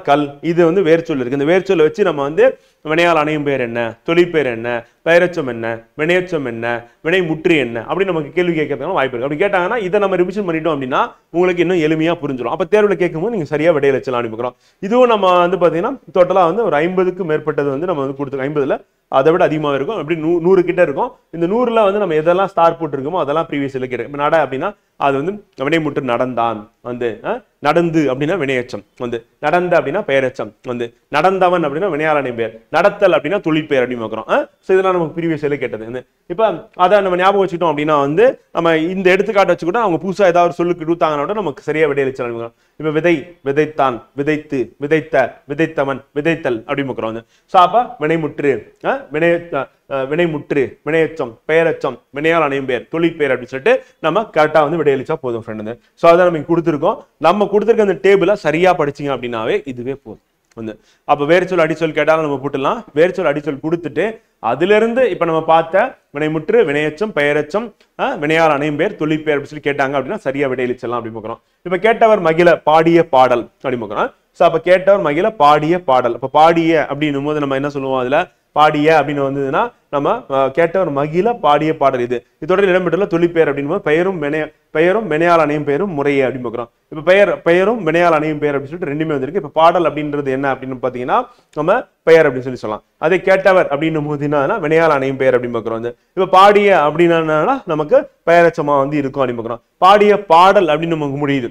கல். இது வந்து வேர்ச்சொல் இருக்கு. இந்த வேர்ச்சொல்லை வச்சு நம்ம வந்து வினையால் அணையும் பேர் என்ன, தொழிற்பேர் என்ன, பெயரச்சம் என்ன, வினையச்சம் என்ன, வினை முற்று என்ன அப்படி நமக்கு கேள்வி கேட்கறதுக்கு வாய்ப்பு இருக்கு. அப்படி கேட்டாங்கன்னா இதை நம்ம ரிவிஷன் பண்ணிட்டோம் அப்படின்னா உங்களுக்கு இன்னும் எளிமையா புரிஞ்சிடும். அப்ப தேர்வுல கேட்கும்போது நீங்க சரியா விடையளிச்சலாம் அனுப்பிக்கிறோம். இதுவும் நம்ம வந்து பாத்தீங்கன்னா டோட்டலா வந்து ஒரு 50க்கு மேற்பட்டது வந்து நம்ம வந்து கொடுத்துருக்கோம். 50ல அதை விட அதிகமாக இருக்கும். அப்படி 100 கிட்ட இருக்கும். இந்த 100ல வந்து நம்ம எதெல்லாம் ஸ்டார் போட்டுருக்கோமோ அதெல்லாம் ப்ரீவியஸ் கேட்டு. நட அப்படின்னா அது வந்து வினைமுற்று நடந்தான் வந்து, நடந்து அப்படின்னா வினையச்சம் வந்து, நடந்த அப்படின்னா பெயரச்சம் வந்து, நடந்தவன் அப்படின்னா வினையால் அணை பெயர், நடத்தல் அப்படின்னா தொழிற்பெயர் அப்படின்னு பார்க்கிறோம். ஸோ இதெல்லாம் நமக்கு ப்ரீவியஸ் கேட்டது. இப்போ அதை நம்ம ஞாபகம் வச்சுட்டோம் அப்படின்னா வந்து நம்ம இந்த எடுத்துக்காட்டை வச்சு கூட அவங்க புதுசாக ஏதாவது சொல்லுக்கு கொடுத்தாங்கன்னா நமக்கு சரியா விடையளிச்சலாம். இப்ப விதை, விதைத்தான், விதைத்து, விதைத்த, விதைத்தவன், விதைத்தல் அப்படின்னு பார்க்கிறோம் வந்து. ஸோ அப்ப வினைமுற்று, வினைமுற்று, வினையச்சம், பெயரச்சம், வினையால் அணையும் பெயர், தொழிற்பெயர் அப்படின்னு சொல்லிட்டு நம்ம கரெக்டா வந்து விடையளிச்சா போதும் ஃப்ரெண்ட். ஸோ அதை நம்ம கொடுத்துருக்கோம். நம்ம கொடுத்துருக்க அந்த டேபிளை சரியா படிச்சீங்க அப்படின்னாவே இதுவே போதும் வந்து. அப்ப வேர்ச்சொல் அடிச்சொல் கேட்டாலும் நம்ம போட்டுலாம். வேர்ச்சொல் அடிச்சொல் கொடுத்துட்டு அதுல இருந்து இப்ப நம்ம பார்த்த வினைமுற்று, வினையச்சம், பெயரச்சம், வினையால் அணையும் பெயர், தொழிற்பெயர் அப்படின்னு சொல்லி கேட்டாங்க அப்படின்னா சரியா விடையளிச்சலாம் அப்படின்னு பார்க்கிறோம். இப்ப கேட்டவர் மகிழ பாடிய பாடல் அப்படின்னு பார்க்கிறோம். ஸோ அப்ப கேட்டவர் மகிழ பாடிய பாடல். அப்ப பாடிய அப்படின்னும் போது நம்ம என்ன சொல்லுவோம்? அதுல பாடிய அப்படின்னு வந்ததுன்னா நம்ம கேட்டவர் மகிழ பாடிய பாடல் இது தொடரில் இடம்பெற்றுள்ள தொழிற்பெயர் அப்படின்னு பெயரும் வினையால் அணையும் பெயரும் முறையே அப்படின்னு பார்க்குறோம். இப்ப பெயரும் வினையால் அணையும் பெயர் அப்படின்னு சொல்லிட்டு ரெண்டுமே வந்திருக்கு. இப்ப பாடல் அப்படின்றது என்ன அப்படின்னு பாத்தீங்கன்னா நம்ம பெயர் அப்படின்னு சொல்லலாம். அதை கேட்டவர் அப்படின்னு போது என்ன வினையால் அணையும் பெயர் அப்படின்னு பார்க்குறோம். இப்ப பாடிய அப்படின்னா நமக்கு பெயரச்சமா வந்து இருக்கும் அப்படின்னு பார்க்குறோம். பாடிய பாடல் அப்படின்னு நமக்கு முடியுது.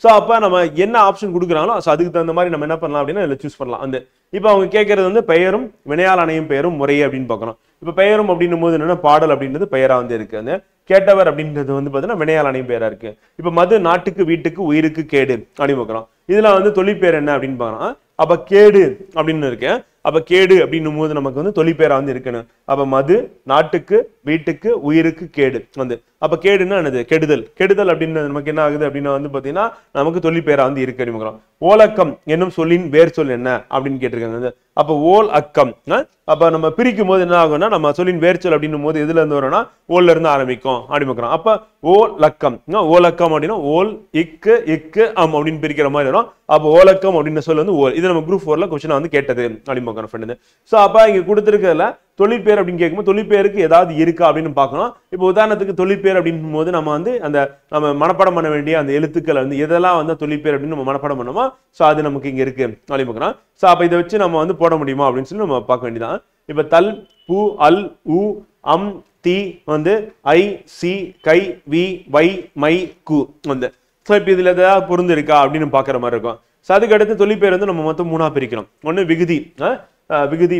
சோ அப்ப நம்ம என்ன ஆப்ஷன் கொடுக்குறாங்களோ அதுக்கு தகுந்த மாதிரி நம்ம என்ன பண்ணலாம் அப்படின்னா இதுல சூஸ் பண்ணலாம். இப்ப அவங்க கேட்கறது வந்து பெயரும் வினையால் அணையும் பெயரும் முறையே அப்படின்னு பார்க்கணும். இப்ப பெயரும் அப்படின்னும் போது என்னன்னா பாடல் அப்படின்றது பெயரா வந்து இருக்கு. கேட்டவர் அப்படின்றது வந்து பாத்தீங்கன்னா வினையால் அணையும் பெயரா இருக்கு. இப்ப மது நாட்டுக்கு வீட்டுக்கு உயிருக்கு கேடு அப்படின்னு பார்க்கிறோம். இதுல வந்து தொழிற்பெயர் என்ன அப்படின்னு பார்க்கலாம். அப்ப கேடு அப்படின்னு இருக்கு. அப்ப கேடு அப்படின்னும் போது நமக்கு வந்து தொழிற்பெயரா வந்து இருக்கணும். அப்ப மது நாட்டுக்கு வீட்டுக்கு உயிருக்கு கேடு அப்ப கேடுன்னா என்னது கெடுதல். கெடுதல் அப்படின்னு நமக்கு என்ன ஆகுது அப்படின்னா வந்து பாத்தீங்கன்னா நமக்கு தொழிற்பெயரா வந்து இருக்கு அப்படின்னு. ஓலக்கம் என்னும் சொல்லின் வேர் சொல் என்ன அப்படின்னு கேட்டிருக்காங்க. அப்ப ஓல் அக்கம் அப்ப நம்ம பிரிக்கும் போது என்ன ஆகும்னா நம்ம சொல்லின் வேர் சொல் அப்படின்னும் போது எதுல இருந்து வரும்னா ஓல்ல இருந்து ஆரம்பிக்கும் அப்படின்னு. அப்ப ஓலக்கம் ஓலக்கம் அப்படின்னா ஓல் இக்கு இக்கு அம் அப்படின்னு பிரிக்கிற மாதிரி வரும். அப்ப ஓலக்கம் அப்படின்னு சொல்ல வந்து ஓல். இது நம்ம குரூப் 4ல क्वेश्चन வந்து கேட்டது அப்படின்னு ஃப்ரெண்ட். சோ அப்ப இங்க கொடுத்திருக்கிறதுல தொழிற்பெயர் அப்படின்னு கேட்கும்போது தொழிற்பெயருக்கு ஏதாவது இருக்கா அப்படின்னு பார்க்கணும். இப்போ உதாரணத்துக்கு தொழிற்பெயர் அப்படின் போது நம்ம வந்து நம்ம மனப்பாடம் பண்ண வேண்டிய அந்த எழுத்துக்களை வந்து எதெல்லாம் வந்து தொழிற்பெயர் அப்படின்னு நம்ம மனப்பாடம் பண்ணோமோ சோ அது நமக்கு இங்க இருக்கு அப்படின்னு பார்க்கலாம். சோ அப்ப இதை வச்சு நம்ம வந்து போட முடியுமா அப்படின்னு சொல்லி நம்ம பார்க்க வேண்டியதான். இப்ப தல் பூ அல் உ அம் தி வந்து ஐ சி கை வி வை மை கு சோ இப்ப இதுல ஏதாவது பொருந்து இருக்கா அப்படின்னு பாக்குற மாதிரி இருக்கும். சோ அதுக்கு அடுத்து தொழிற்பெயர் வந்து நம்ம மொத்தம் 3ஆ பிரிக்கிறோம். ஒண்ணு விகுதி விகுதி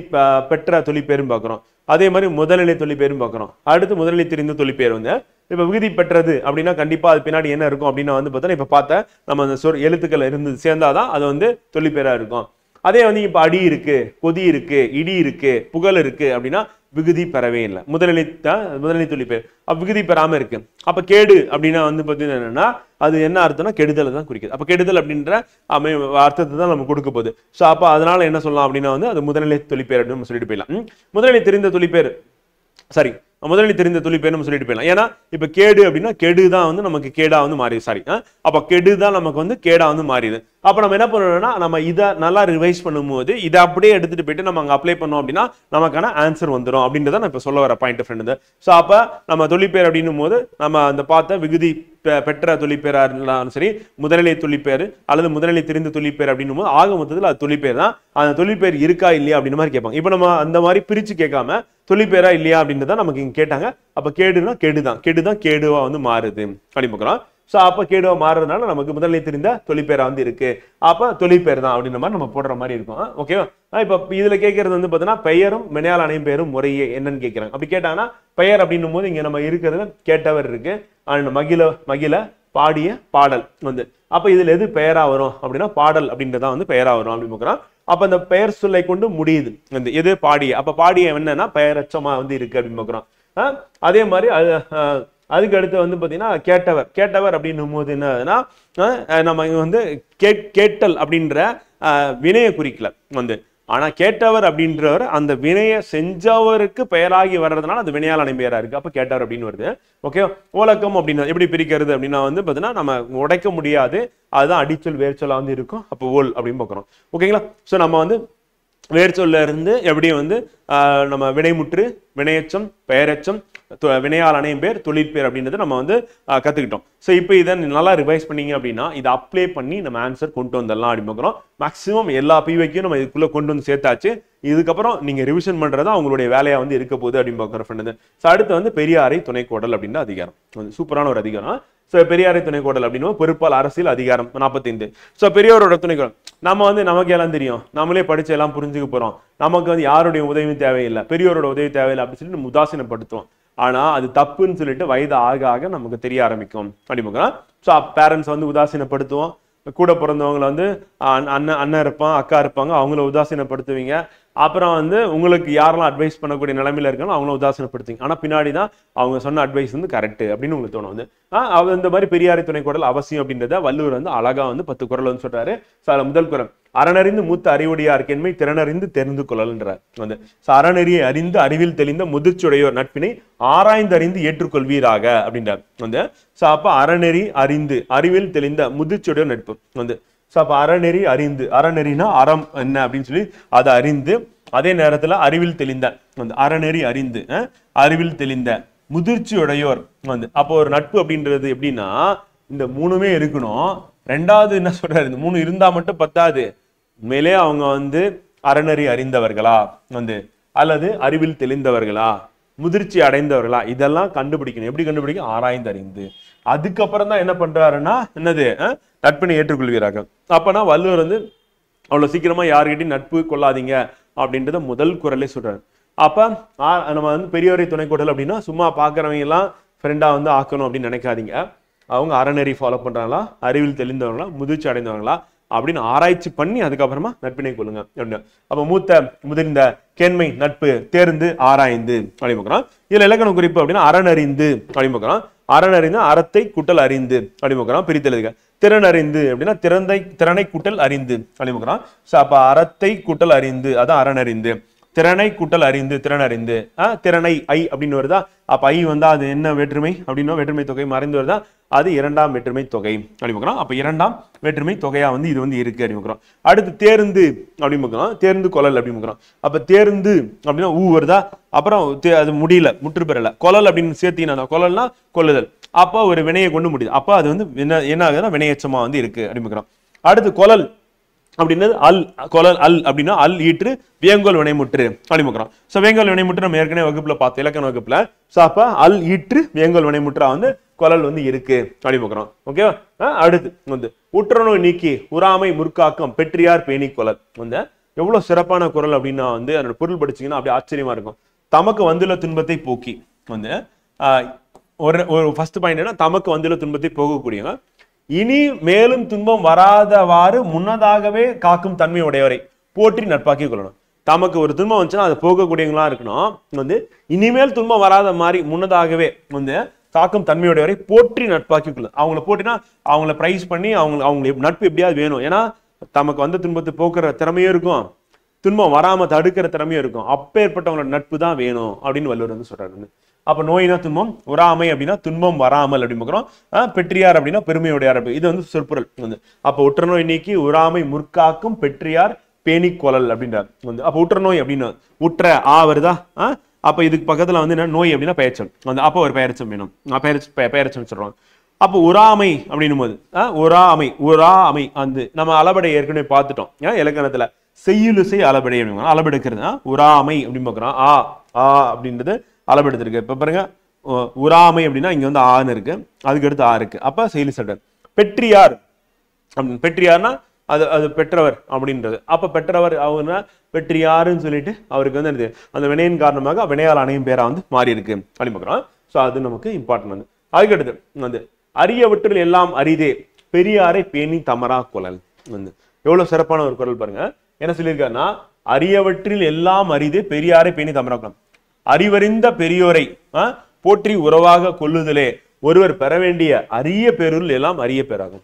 பெற்ற தொழிற்பெயரும் பார்க்கிறோம். அதே மாதிரி முதல்நிலை தொழிற்பெயரும் பார்க்கிறோம். அடுத்து முதல்நிலை தெரிந்த தொழிற்பெயர் வந்து இப்ப விகுதி பெற்றது அப்படின்னா கண்டிப்பா அது பின்னாடி என்ன இருக்கும் அப்படின்னா வந்து பார்த்தா இப்ப பார்த்த நம்ம அந்த எழுத்துக்கள் இருந்து சேர்ந்தாதான் அது வந்து தொழிற்பெயரா இருக்கும். அதே வந்து இப்ப அடி இருக்கு கொதி இருக்கு இடி இருக்கு புகழ் இருக்கு அப்படின்னா விகுதி பெறவே இல்லை. முதல்நிலை தொழிற்பெயர் விகுதி பெறாம இருக்கு. அப்ப கேடு அப்படின்னா வந்து பாத்தீங்கன்னா என்னன்னா அது என்ன அர்த்தம்னா கெடுதலை தான் குறிக்குது. அப்ப கெடுதல் அப்படின்ற அர்த்தத்தை தான் நம்ம கொடுக்க போகுது. சோ அப்ப அதனால என்ன சொல்லலாம் அப்படின்னா வந்து அது முதல்நிலை தொழிற்பெயர் அப்படின்னு நம்ம சொல்லிட்டு போயிடலாம். முதல்நிலை தெரிந்த தொழிற்பெயர் முதலில் தெரிந்த தொழிற்பெயர் நம்ம சொல்லிட்டு போயிடலாம். ஏன்னா இப்ப கேடு அப்படின்னா கெடுதான் வந்து நமக்கு கேடா வந்து மாறிது. அப்ப கெடுதான் நமக்கு வந்து கேடா வந்து மாறிது. அப்ப நம்ம என்ன பண்ணணும்னா நம்ம இதை நல்லா ரிவைஸ் பண்ணும்போது இதை அப்படியே எடுத்துட்டு போயிட்டு நம்ம அங்க அப்ளை பண்ணோம் அப்படின்னா நமக்கான ஆன்சர் வந்துடும் அப்படின்றத நான் இப்ப சொல்ல வர பாயிண்ட் ஃப்ரெண்ட். சோ அப்ப நம்ம தொழிற்பெயர் அப்படின்னும் போது நம்ம அந்த பார்த்த விகுதி பெற்ற தொழிற்பெயரா இருந்தாலும் சரி முதல்நிலை தொழிற்பெயர் அல்லது முதல்நிலை தெரிந்த தொழிற்பெயர் அப்படின்னும் போது ஆக மொத்தத்தில் அது தொழிற்பெயர் தான். அந்த தொழிற்பெயர் இருக்கா இல்லையா அப்படின்னு மாதிரி கேட்பாங்க. இப்ப நம்ம அந்த மாதிரி பிரிச்சு கேட்காம தொழிற்பெயரா இல்லையா அப்படின்றத நமக்கு இங்க கேட்டாங்க. அப்ப கேடுனா கெடுதான் கேடுவா வந்து மாறுது அப்படின்னு பார்க்கிறோம். சோ அப்ப கேடுவா மாறுறதுனால நமக்கு முதல்நிலை தெரிந்த தொழிற்பெயரா வந்து இருக்கு. அப்ப தொழிற்பெயர் தான் அப்படின்ற மாதிரி நம்ம போடுற மாதிரி இருக்கும். ஓகேவா? இப்ப இதுல கேட்கறது வந்து பாத்தீங்கன்னா பெயரும் வினையால் அணையும் பெயரும் முறையே என்னன்னு கேட்கிறாங்க. அப்படி கேட்டாங்கன்னா பெயர் அப்படின்னும் போது இங்க நம்ம இருக்கிறது கேட்டவர் இருக்கு. மகிழ பாடிய பாடல் அப்ப இதுல எது பெயரா வரும் அப்படின்னா பாடல் அப்படின்றதான் வந்து பெயரா வரும் அப்படின்னு பார்க்கிறோம். அப்ப அந்த பெயர் சொல்லை கொண்டு முடியுது எது பாடிய. அப்ப பாடிய என்னன்னா பெயரச்சமா வந்து இருக்கு அப்படின்னு பார்க்கிறோம். அதே மாதிரி அதுக்கு அடுத்து வந்து பாத்தீங்கன்னா கேட்டவர் அப்படின்னும் போது என்னன்னா நம்ம இங்க வந்து கேட்டல் அப்படின்ற வினைய குறிக்கல ஆனா கேட்டவர் அப்படின்றவர் அந்த வினைய செஞ்சவருக்கு பெயராகி வர்றதுனால அந்த வினையால் அணை பெயரா இருக்கு. அப்ப கேட்டவர் அப்படின்னு வருது. ஓகே. ஓலக்கம் அப்படின்னா எப்படி பிரிக்கிறது அப்படின்னா வந்து பாத்தீங்கன்னா நம்ம உடைக்க முடியாது. அதுதான் அடிச்சொல் வேர்ச்சொல்லா வந்து இருக்கும். அப்போ ஓல் அப்படின்னு பாக்குறோம். ஓகேங்களா? சோ நம்ம வந்து வேர்ச்சொல்ல இருந்து எப்படி வந்து நம்ம வினைமுற்று வினையச்சம் பெயரச்சம் வினையால் அணையும் பேர் தொழிற்பெயர் அப்படின்றத நம்ம வந்து கத்துக்கிட்டோம். ஸோ இப்போ இதை நல்லா ரிவைஸ் பண்ணீங்க அப்படின்னா இதை அப்ளை பண்ணி நம்ம ஆன்சர் கொண்டு வந்துடலாம் அப்படின்னு பார்க்குறோம். மேக்ஸிமம் எல்லா பிவைக்கும் நம்ம இதுக்குள்ள கொண்டு வந்து சேர்த்தாச்சு. இதுக்கப்புறம் நீங்க ரிவிஷன் பண்றதா உங்களுடைய வேலையா வந்து இருக்க போகுது அப்படின்னு பார்க்குற ஃப்ரெண்டு. ஸோ அடுத்து வந்து பெரியாரை துணைக்கோடல் அப்படின்ற அதிகாரம் சூப்பரான ஒரு அதிகாரம். ஸோ பெரியாரை துணைக்கோடல் அப்படின்னு பொறுப்பால் அரசியல் அதிகாரம் 45. ஸோ பெரியாரோட துணைக்கோடல் நம்ம வந்து நமக்கு எல்லாம் தெரியும், நம்மளே படிச்சு எல்லாம் புரிஞ்சுக்க போறோம், நமக்கு வந்து யாருடைய உதவியும் தேவையில்லை, பெரியோரோட உதவி தேவையில்லை அப்படின்னு சொல்லி நம்ம உதாசீனப்படுத்துவோம். ஆனா அது தப்புன்னு சொல்லிட்டு வயது ஆக ஆக நமக்கு தெரிய ஆரம்பிக்கும் அப்படின்னா. ஸோ பேரண்ட்ஸ் வந்து உதாசீனப்படுத்துவோம். கூட பிறந்தவங்களை வந்து அண்ணன் இருப்பான் அக்கா இருப்பாங்க அவங்கள உதாசீனப்படுத்துவீங்க. அப்புறம் வந்து உங்களுக்கு யாரெல்லாம் அட்வைஸ் பண்ணக்கூடிய நிலைமையில இருக்காங்களோ அவங்கள உதாசீனப்படுத்துவீங்க. ஆனா பின்னாடிதான் அவங்க சொன்ன அட்வைஸ் வந்து கரெக்ட் அப்படின்னு உங்களுக்கு தோணும். இந்த மாதிரி பெரியாரை துணைக்கோடல் அவசியம் அப்படின்றத வள்ளுவர் வந்து அழகா வந்து 10 குறள் வந்து சொல்றாரு. முதல் குறள் அறனறிந்து மூத்த அறிவுடையார்க்கென்மை திறனறிந்து தெரிந்து கொள்ளல்ன்றார். அறநெறியை அறிந்து அறிவில் தெளிந்த முதிர்ச்சியுடையோர் நட்பினை ஆராய்ந்து அறிந்து ஏற்றுக்கொள்வீராக அப்படின்றார். அப்ப அறநெறி அறிந்து அறிவில் தெளிந்த முதிர்ச்சியுடையோர் நட்பு அப்ப அறநெறி அறிந்து அறநெறினா அறம் என்ன அப்படின்னு சொல்லி அதை அறிந்து அதே நேரத்துல அறிவில் தெளிந்த வந்து அறநெறி அறிந்து அறிவில் தெளிந்த முதிர்ச்சி உடையோர் வந்து. அப்போ ஒரு நட்பு அப்படின்றது எப்படின்னா இந்த மூணுமே இருக்கணும். ரெண்டாவது என்ன சொல்றாரு, இந்த மூணு இருந்தா மட்டும் பத்தாது, உண்மையிலே அவங்க வந்து அறநெறி அறிந்தவர்களா வந்து அல்லது அறிவில் தெளிந்தவர்களா முதிர்ச்சி அடைந்தவர்களா இதெல்லாம் கண்டுபிடிக்கணும். எப்படி கண்டுபிடிக்க? ஆராய்ந்து அறிந்து. அதுக்கப்புறம் தான் என்ன பண்றாருன்னா என்னது நட்பினை ஏற்றுக்கொள்கிறார்கள். அப்பனா வள்ளுவர் வந்து அவ்வளவு சீக்கிரமா யாருக்கிட்டையும் நட்பு கொள்ளாதீங்க அப்படின்றத முதல் குறளே சொல்றாரு. அப்ப நம்ம வந்து பெரியோரை துணை கொடல் அப்படின்னா சும்மா பாக்குறவங்க எல்லாம் ஃப்ரெண்டா வந்து ஆக்கணும் அப்படின்னு நினைக்காதீங்க. அவங்க அறநெறி ஃபாலோ பண்றாங்களா, அறிவில் தெளிந்தவங்களா, முதிர்ச்சி அடைந்தவங்களா அப்படின்னு ஆராய்ச்சி பண்ணி அதுக்கப்புறமா நட்பினை கொள்ளுங்க. அப்ப மூத்த முதிர்ந்த கேண்மை நட்பு தேர்ந்து ஆராய்ந்து அப்படிமுக்கிறோம். இதுல இலக்கண குறிப்பு அப்படின்னா அறனறிந்து அப்படிமுக்கிறோம். அறனறிந்து அறத்தை கூட்டல் அறிந்து அப்படிமுக்கிறோம். பிரித்தெழுதுக. திறனறிந்து அப்படின்னா திறனை கூட்டல் அறிந்து அப்படிமுக்கிறோம். சோ அப்ப அறத்தை கூட்டல் அறிந்து அதான் அறனறிந்து. திறனை கூட்டல் அறிந்து திறனறிந்து திறனை ஐ அப்படின்னு வருதா? அப்ப ஐ வந்தா அது என்ன வேற்றுமை அப்படின்னா வேற்றுமை தொகை மறைந்து வருதா? அது இரண்டாம் வேற்றுமை தொகை அப்படிமுக்கிறோம். அப்ப இரண்டாம் வேற்றுமை தொகையா வந்து இது வந்து இருக்கு அப்படிமுக்கிறோம். அடுத்து தேர்ந்து அப்படிமுக்கிறோம். தேர்ந்து கொள்ளல் அப்படிமுக்கிறோம். அப்ப தேர்ந்து அப்படின்னா ஊ வருதா? அப்புறம் அது முடியல, முற்று பெறல. கொள்ளல் அப்படின்னு சேர்த்தீங்கன்னா கொள்ளல்னா கொள்ளுதல். அப்போ ஒரு வினையை கொண்டு முடியுது. அப்ப அது வந்து என்ன ஆகுதுன்னா வினையச்சமா வந்து இருக்கு அப்படிமுக்கிறோம். அடுத்து கொள்ளல் அப்படின்னது அல் கொலல் அல் அப்படின்னா அல் ஈற்று வேங்கோல் வினைமுற்று அப்படிமுக்கிறோம். சோ வேங்கோல் வினைமுற்று நம்ம ஏற்கனவே வகுப்புல பார்த்தோம், இலக்கண வகுப்புல. சோ அப்ப அல் ஈற்று வேங்கோல் வினைமுற்றா வந்து கொலல் வந்து இருக்கு அப்படிமுக்கிறோம். ஓகேவா? அடுத்து வந்து உற்றநோய் நீக்கி உறாமை முற்காக்கம் பெற்றியார் பேணி கொலல் வந்து எவ்வளவு சிறப்பான குறள் அப்படின்னா வந்து அதோட பொருள் படிச்சீங்கன்னா அப்படியே ஆச்சரியமா இருக்கும். தமக்கு வந்துள்ள துன்பத்தை போக்கி வந்து ஒரு ஃபர்ஸ்ட் பாயிண்ட் என்ன, தமக்கு வந்துள்ள துன்பத்தை போகக்கூடியவங்க இனி மேலும் துன்பம் வராதவாறு முன்னதாகவே காக்கும் தன்மை உடையவரை போற்றி நட்பாக்கி கொள்ளணும். தமக்கு ஒரு துன்பம் வந்துச்சுன்னா அது போகக்கூடியவங்களா இருக்கணும். வந்து இனிமேல் துன்பம் வராத மாதிரி முன்னதாகவே வந்து காக்கும் தன்மையுடையவரை போற்றி நட்பாக்கி கொள்ளணும். அவங்கள போட்டினா அவங்கள பிரைஸ் பண்ணி அவங்க நட்பு எப்படியாவது வேணும். ஏன்னா தமக்கு வந்த துன்பத்தை போக்குற திறமையும் இருக்கும், துன்பம் வராம தடுக்கிற திறமையும் இருக்கும். அப்பேற்பட்டவங்களோட நட்பு தான் வேணும் அப்படின்னு வள்ளுவர் வந்து சொல்றாரு. அப்ப நோய்னா துன்பம், உறாமை அப்படின்னா துன்பம் வராமல் அப்படிங்கிறோம். பெற்றியார் அப்படின்னா பெருமையுடையார். இது வந்து சொற்பொருள் வந்து. அப்ப உற்றநோய் நீக்கி உறாமை முற்காக்கும் பெற்றியார் பேணி கொலல் அப்படின்றார் வந்து. அப்ப உற்றநோய் அப்படின்னு உற்ற வருதா? அப்ப இதுக்கு பக்கத்துல வந்து என்ன நோய் அப்படின்னா பெயர்ச்சல் வந்து. அப்போ ஒரு பெயர்ச்சம் வேணும், பெயர்ச்சம் சொல்றோம். அப்போ உறாமை அப்படின்னும் போது உறாமை அந்த நம்ம அளபடை ஏற்கனவே பார்த்துட்டோம் இலக்கணத்துல. செய்யுளிசை அளபடை அப்படிங்க அளபெடுக்கிறது. உறாமை அப்படின்னு பார்க்கிறோம். அப்படின்றது அளபெடுத்திருக்கு. இப்ப பாருங்க உறாமை அப்படின்னா இங்க வந்து ஆன்னு இருக்கு, அதுக்கு அடுத்து இருக்கு. அப்ப செயலி சட்டர். பெற்றியார் அப்படின்னு பெற்றியார்னா அது பெற்றவர் அப்படின்றது. அப்ப பெற்றவர் அவங்க பெற்றியாருன்னு சொல்லிட்டு அவருக்கு வந்து அந்த வினையின் காரணமாக வினையால் அணையும் பேரா வந்து மாறி இருக்கு அப்படின்னு பார்க்கிறோம். ஸோ அது நமக்கு இம்பார்ட்டன்ட் வந்து. அதுக்கடுத்து வந்து அரியவற்றில் எல்லாம் அரிதே பெரியாரை பேணி தமரா கொலல் வந்து. எவ்வளவு சிறப்பான ஒரு குறள் பாருங்க. என்ன சொல்லியிருக்காருன்னா அரியவற்றில் எல்லாம் அரிதே பெரியாரை பேணி தமரா கொலல். அறிவறிந்த பெரியோரை போற்றி உறவாக கொள்ளுதலே ஒருவர் பெற வேண்டிய அரிய பேருள் எல்லாம் அரிய பேராகும்.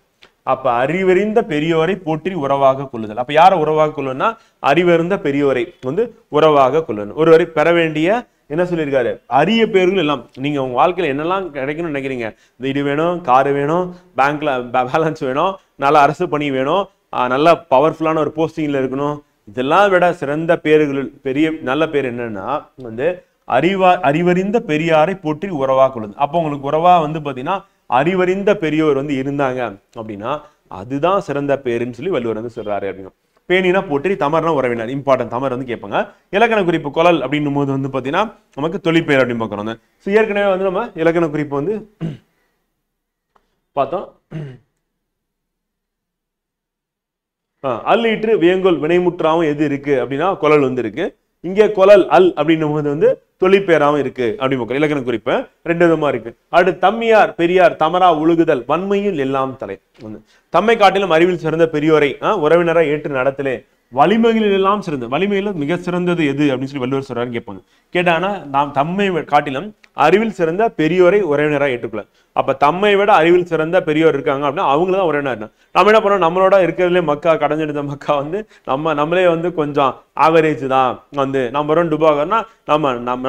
அப்ப அறிவறிந்த பெரியோரை போற்றி உறவாக கொள்ளுதல். அப்ப யார உறவாக கொள்ளுன்னா அறிவறிந்த பெரியோரை வந்து உறவாக கொள்ளணும். ஒருவரை பெற வேண்டிய என்ன சொல்லியிருக்காரு அரிய பேர்கள் எல்லாம். நீங்க உங்க வாழ்க்கையில என்னெல்லாம் கிடைக்கணும்னு நினைக்கிறீங்க, வீடு வேணும், காரு வேணும், பேங்க்ல பேலன்ஸ் வேணும், நல்ல அரசு பணி வேணும், நல்ல பவர்ஃபுல்லான ஒரு போஸ்டிங்ல இருக்கணும், இதெல்லாம் விட சிறந்த பேர்கள் பெரிய நல்ல பேர் என்னன்னா வந்து அறிவறிந்த பெரியாரை போற்றி உறவா கொள்ளுது. அப்போ உங்களுக்கு உறவா வந்து பாத்தீங்கன்னா அறிவறிந்த பெரியோர் வந்து இருந்தாங்க அப்படின்னா அதுதான் சிறந்த பேருன்னு சொல்லி வள்ளுவர் வந்து சொல்றாரு அப்படின்னா. பேணினா போற்றி, தமர்னா உறவினர். இம்பார்ட்டன்ட் தமர் வந்து கேட்பாங்க. இலக்கண குறிப்பு கொலல் அப்படின்னும் போது வந்து பாத்தீங்கன்னா நமக்கு தொழிற்பெயர் அப்படின்னு பார்க்கறோம். ஏற்கனவே வந்து நம்ம இலக்கண குறிப்பு வந்து பார்த்தோம். அல்லீற்று வேங்கோல் வினைமுற்றாவும் எது இருக்கு அப்படின்னா கொலல் வந்து இருக்கு. இங்கே கொலல் அல் அப்படின்னும் போது வந்து தொழிற்பெயராவும் இருக்கு அப்படின்னு இலக்கண குறிப்பு ரெண்டு விதமா இருக்கு. அடுத்து தம்மியார் பெரியார் தமரா ஒழுகுதல் வன்மையில் எல்லாம் தலை வந்து. தம்மை காட்டிலும் அறிவில் சிறந்த பெரியோரை உறவினரை ஏற்று நடத்தலே வலிமைகளில் எல்லாம் சிறந்தது. வலிமையில மிக சிறந்தது எது அப்படின்னு சொல்லி வள்ளுவர் சொல்றாருன்னு கேட்பாங்க. கேட்டானா நாம் தம்மை காட்டிலும் அறிவில் சிறந்த பெரியோரை உறவினராக ஏற்றுக்கொள்ள. அப்ப தம்மை விட அறிவில் சிறந்த பெரியோர் இருக்காங்க அப்படின்னா அவங்கள தான் உறவினர். நம்ம என்ன பண்ணோம், நம்மளோட இருக்கிறதுலே மக்கா கடைஞ்செடுத்த மக்கா வந்து நம்மளே வந்து கொஞ்சம் ஆவரேஜ் தான் வந்து நம்பர் 1 டுபாகர்னா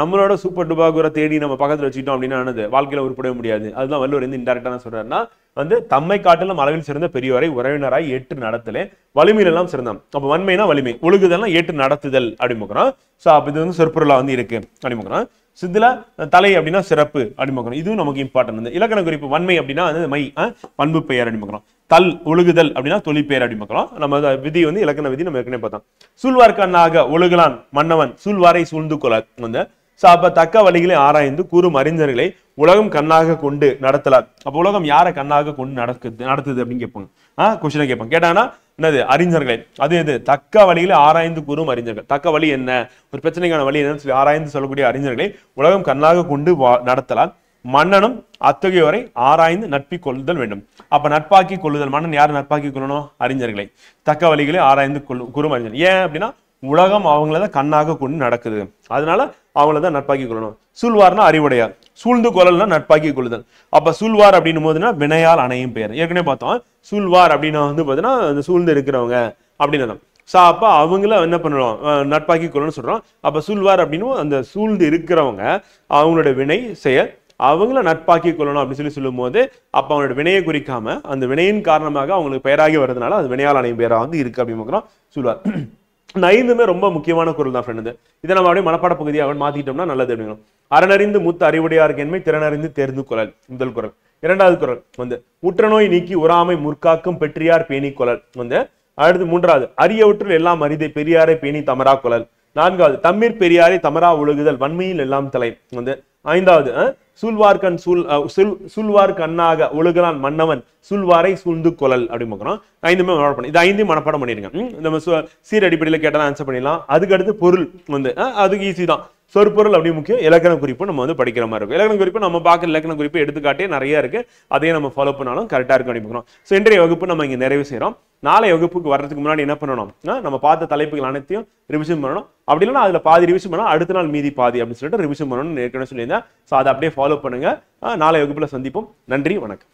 நம்மளோட சூப்பர் டுபாகரை தேடி நம்ம பக்கத்துல வச்சுட்டோம் அப்படின்னா என்னது வாழ்க்கையில உருப்படவே முடியாது. அதுதான் வள்ளுவர் வந்து இன்டெரக்டா சொல்றாருன்னா வந்து தம்மை காட்டிலும் அளவில் சிறந்த பெரியோரை உறவினராய் ஏற்று நடத்தலே வலிமையில எல்லாம் சிறந்தான். அப்ப வன்மைனா வலிமை, ஒழுகுதல்னா ஏற்று நடத்துதல் அப்படிமுக்கிறோம். சோ அப்ப இது வந்து சொற்பொருளா வந்து இருக்கு அப்படிமுக்கிறோம். சித்துல தலை அப்படின்னா சிறப்பு அப்படிமுக்கிறோம். இதுவும் நமக்கு இம்பார்ட்டன்ட். வந்து இலக்கண குறிப்பு வன்மை அப்படின்னா வந்து மை பண்பு பெயர் அப்படிமுக்கிறோம். தல் ஒழுகுதல் அப்படின்னா தொழிற்பெயர் அப்படிமுக்கிறோம். நம்ம விதி வந்து இலக்கண விதி நம்ம ஏற்கனவே பார்த்தோம். சூழ்வார்க்கண்ணாக ஒழுகலான் மன்னவன் சூழ்வாரை சூழ்ந்து கொள்ள வந்து அப்ப தக்க வழிகளை ஆராய்ந்து கூறும் அறிஞர்களை உலகம் கண்ணாக கொண்டு நடத்தலார். அப்ப உலகம் யாரை கண்ணாக கொண்டு நடத்துது அப்படின்னு கேட்பாங்க. கொஸ்டினை கேட்பாங்க. கேட்டாங்கன்னா என்னது அறிஞர்கள், அது எது தக்க வழிகளை ஆராய்ந்து கூறும் அறிஞர்கள். தக்க வழி என்ன, ஒரு பிரச்சனைக்கான வழி என்னன்னு சொல்லி ஆராய்ந்து சொல்லக்கூடிய அறிஞர்களை உலகம் கண்ணாக கொண்டு நடத்தலார். மன்னனும் அத்தகையோரை ஆராய்ந்து நட்பி கொள்ளுதல் வேண்டும். அப்ப நட்பாக்கி கொள்ளுதல், மன்னன் யார் நட்பாக்கி கொள்ளணும், அறிஞர்களை. தக்க வழிகளை ஆராய்ந்து கூறும் அறிஞர். ஏன் அப்படின்னா உலகம் அவங்களதான் கண்ணாக கொண்டு நடக்குது, அதனால அவங்களதான் நட்பாக்கி கொள்ளணும். சூழ்வார்னா அறிவுடையார், சூழ்ந்து கொள்ளல்னா நட்பாக்கி கொள்ளுதல். அப்ப சூழ்வார் அப்படின்னும் போதுன்னா வினையால் அணையும் பெயர். ஏற்கனவே பார்த்தோம் சூழ்வார் அப்படின்னா வந்து பாத்தீங்கன்னா அந்த சூழ்ந்து இருக்கிறவங்க அப்படின்னு. அப்ப அவங்கள என்ன பண்ணுறோம், நட்பாக்கி கொள்ளணும்னு சொல்றோம். அப்ப சூழ்வார் அப்படின்னு அந்த சூழ்ந்து இருக்கிறவங்க அவங்களோட வினை செயல் அவங்கள நட்பாக்கி கொள்ளணும் அப்படின்னு சொல்லும் போது அப்ப அவங்களோட வினையை குறிக்காம அந்த வினையின் காரணமாக அவங்களுக்கு பெயராகி வருதுனால அது வினையால் அணையும் பெயரா வந்து இருக்கு அப்படின்னு சொல்லுவார். இந்த 5மே ரொம்ப முக்கியமான குரல் தான் ஃப்ரெண்ட். இதை நம்ம அப்படியே மனப்பாட பகுதியாக மாத்திட்டோம்னா நல்லது அப்படிங்கிறோம். அறனறிந்து மூத்த அறிவுடையாருக்கு என்மை திறனறிந்து தேர்ந்து கொள்ளல் முதல் குரல். 2வது குரல் வந்து உற்றநோய் நீக்கி உறாமை முற்காக்கும் பெற்றியார் பேணி கொள்ளல் வந்து. அடுத்து 3வது அரியவற்றில் எல்லாம் அரிதை பெரியாரை பேணி தமரா கொள்ளல். 4வது தம்மிற் பெரியாரை தமரா ஒழுகுதல் வன்மையில் எல்லாம் தலை வந்து. 5வது சூழ்வார்கண் சூழ்வார்க்கண்ணாக ஒழுகலான் மன்னவன் சூழ்வாரை சூழ்ந்து கொள்ளல் அப்படின்னு 5மே மனப்பாடம் பண்ணி இது 5ஐயும் மனப்பாடம் பண்ணிருங்க. நம்ம சீர் அடிப்படையில் கேட்டாலும் ஆன்சர் பண்ணிடலாம். அதுக்கு அடுத்து பொருள் வந்து அதுக்கு ஈஸி தான். சொற்பொருள் அப்படி முக்கியம். இலக்கண குறிப்பு நம்ம வந்து படிக்கிற மாதிரி இருக்கும். இலக்கண குறிப்பு நம்ம பார்க்குற இலக்கண குறிப்பு எடுத்துக்காட்டே நிறைய இருக்கு. அதையே நம்ம ஃபாலோ பண்ணாலும் கரெக்டா இருக்கும் அப்படிங்கிறோம். ஸோ இன்றைய வகுப்பு நம்ம இங்க நிறைவு செய்யறோம். நாளை வகுப்புக்கு வர்றதுக்கு முன்னாடி என்ன பண்ணணும், நம்ம பார்த்த தலைப்புகள் அனைத்தையும் ரிவிஷன் பண்ணணும். அப்படி இல்லைன்னா அதுல பாதி ரிவிஷன் பண்ணா அடுத்த நாள் மீதி பாதி அப்படின்னு சொல்லிட்டு ரிவிஷன் பண்ணணும்னு ஏற்கனவே சொல்லியிருந்தேன். ஸோ அதை அப்படியே ஃபாலோ பண்ணுங்க. நாளை வகுப்புல சந்திப்போம். நன்றி, வணக்கம்.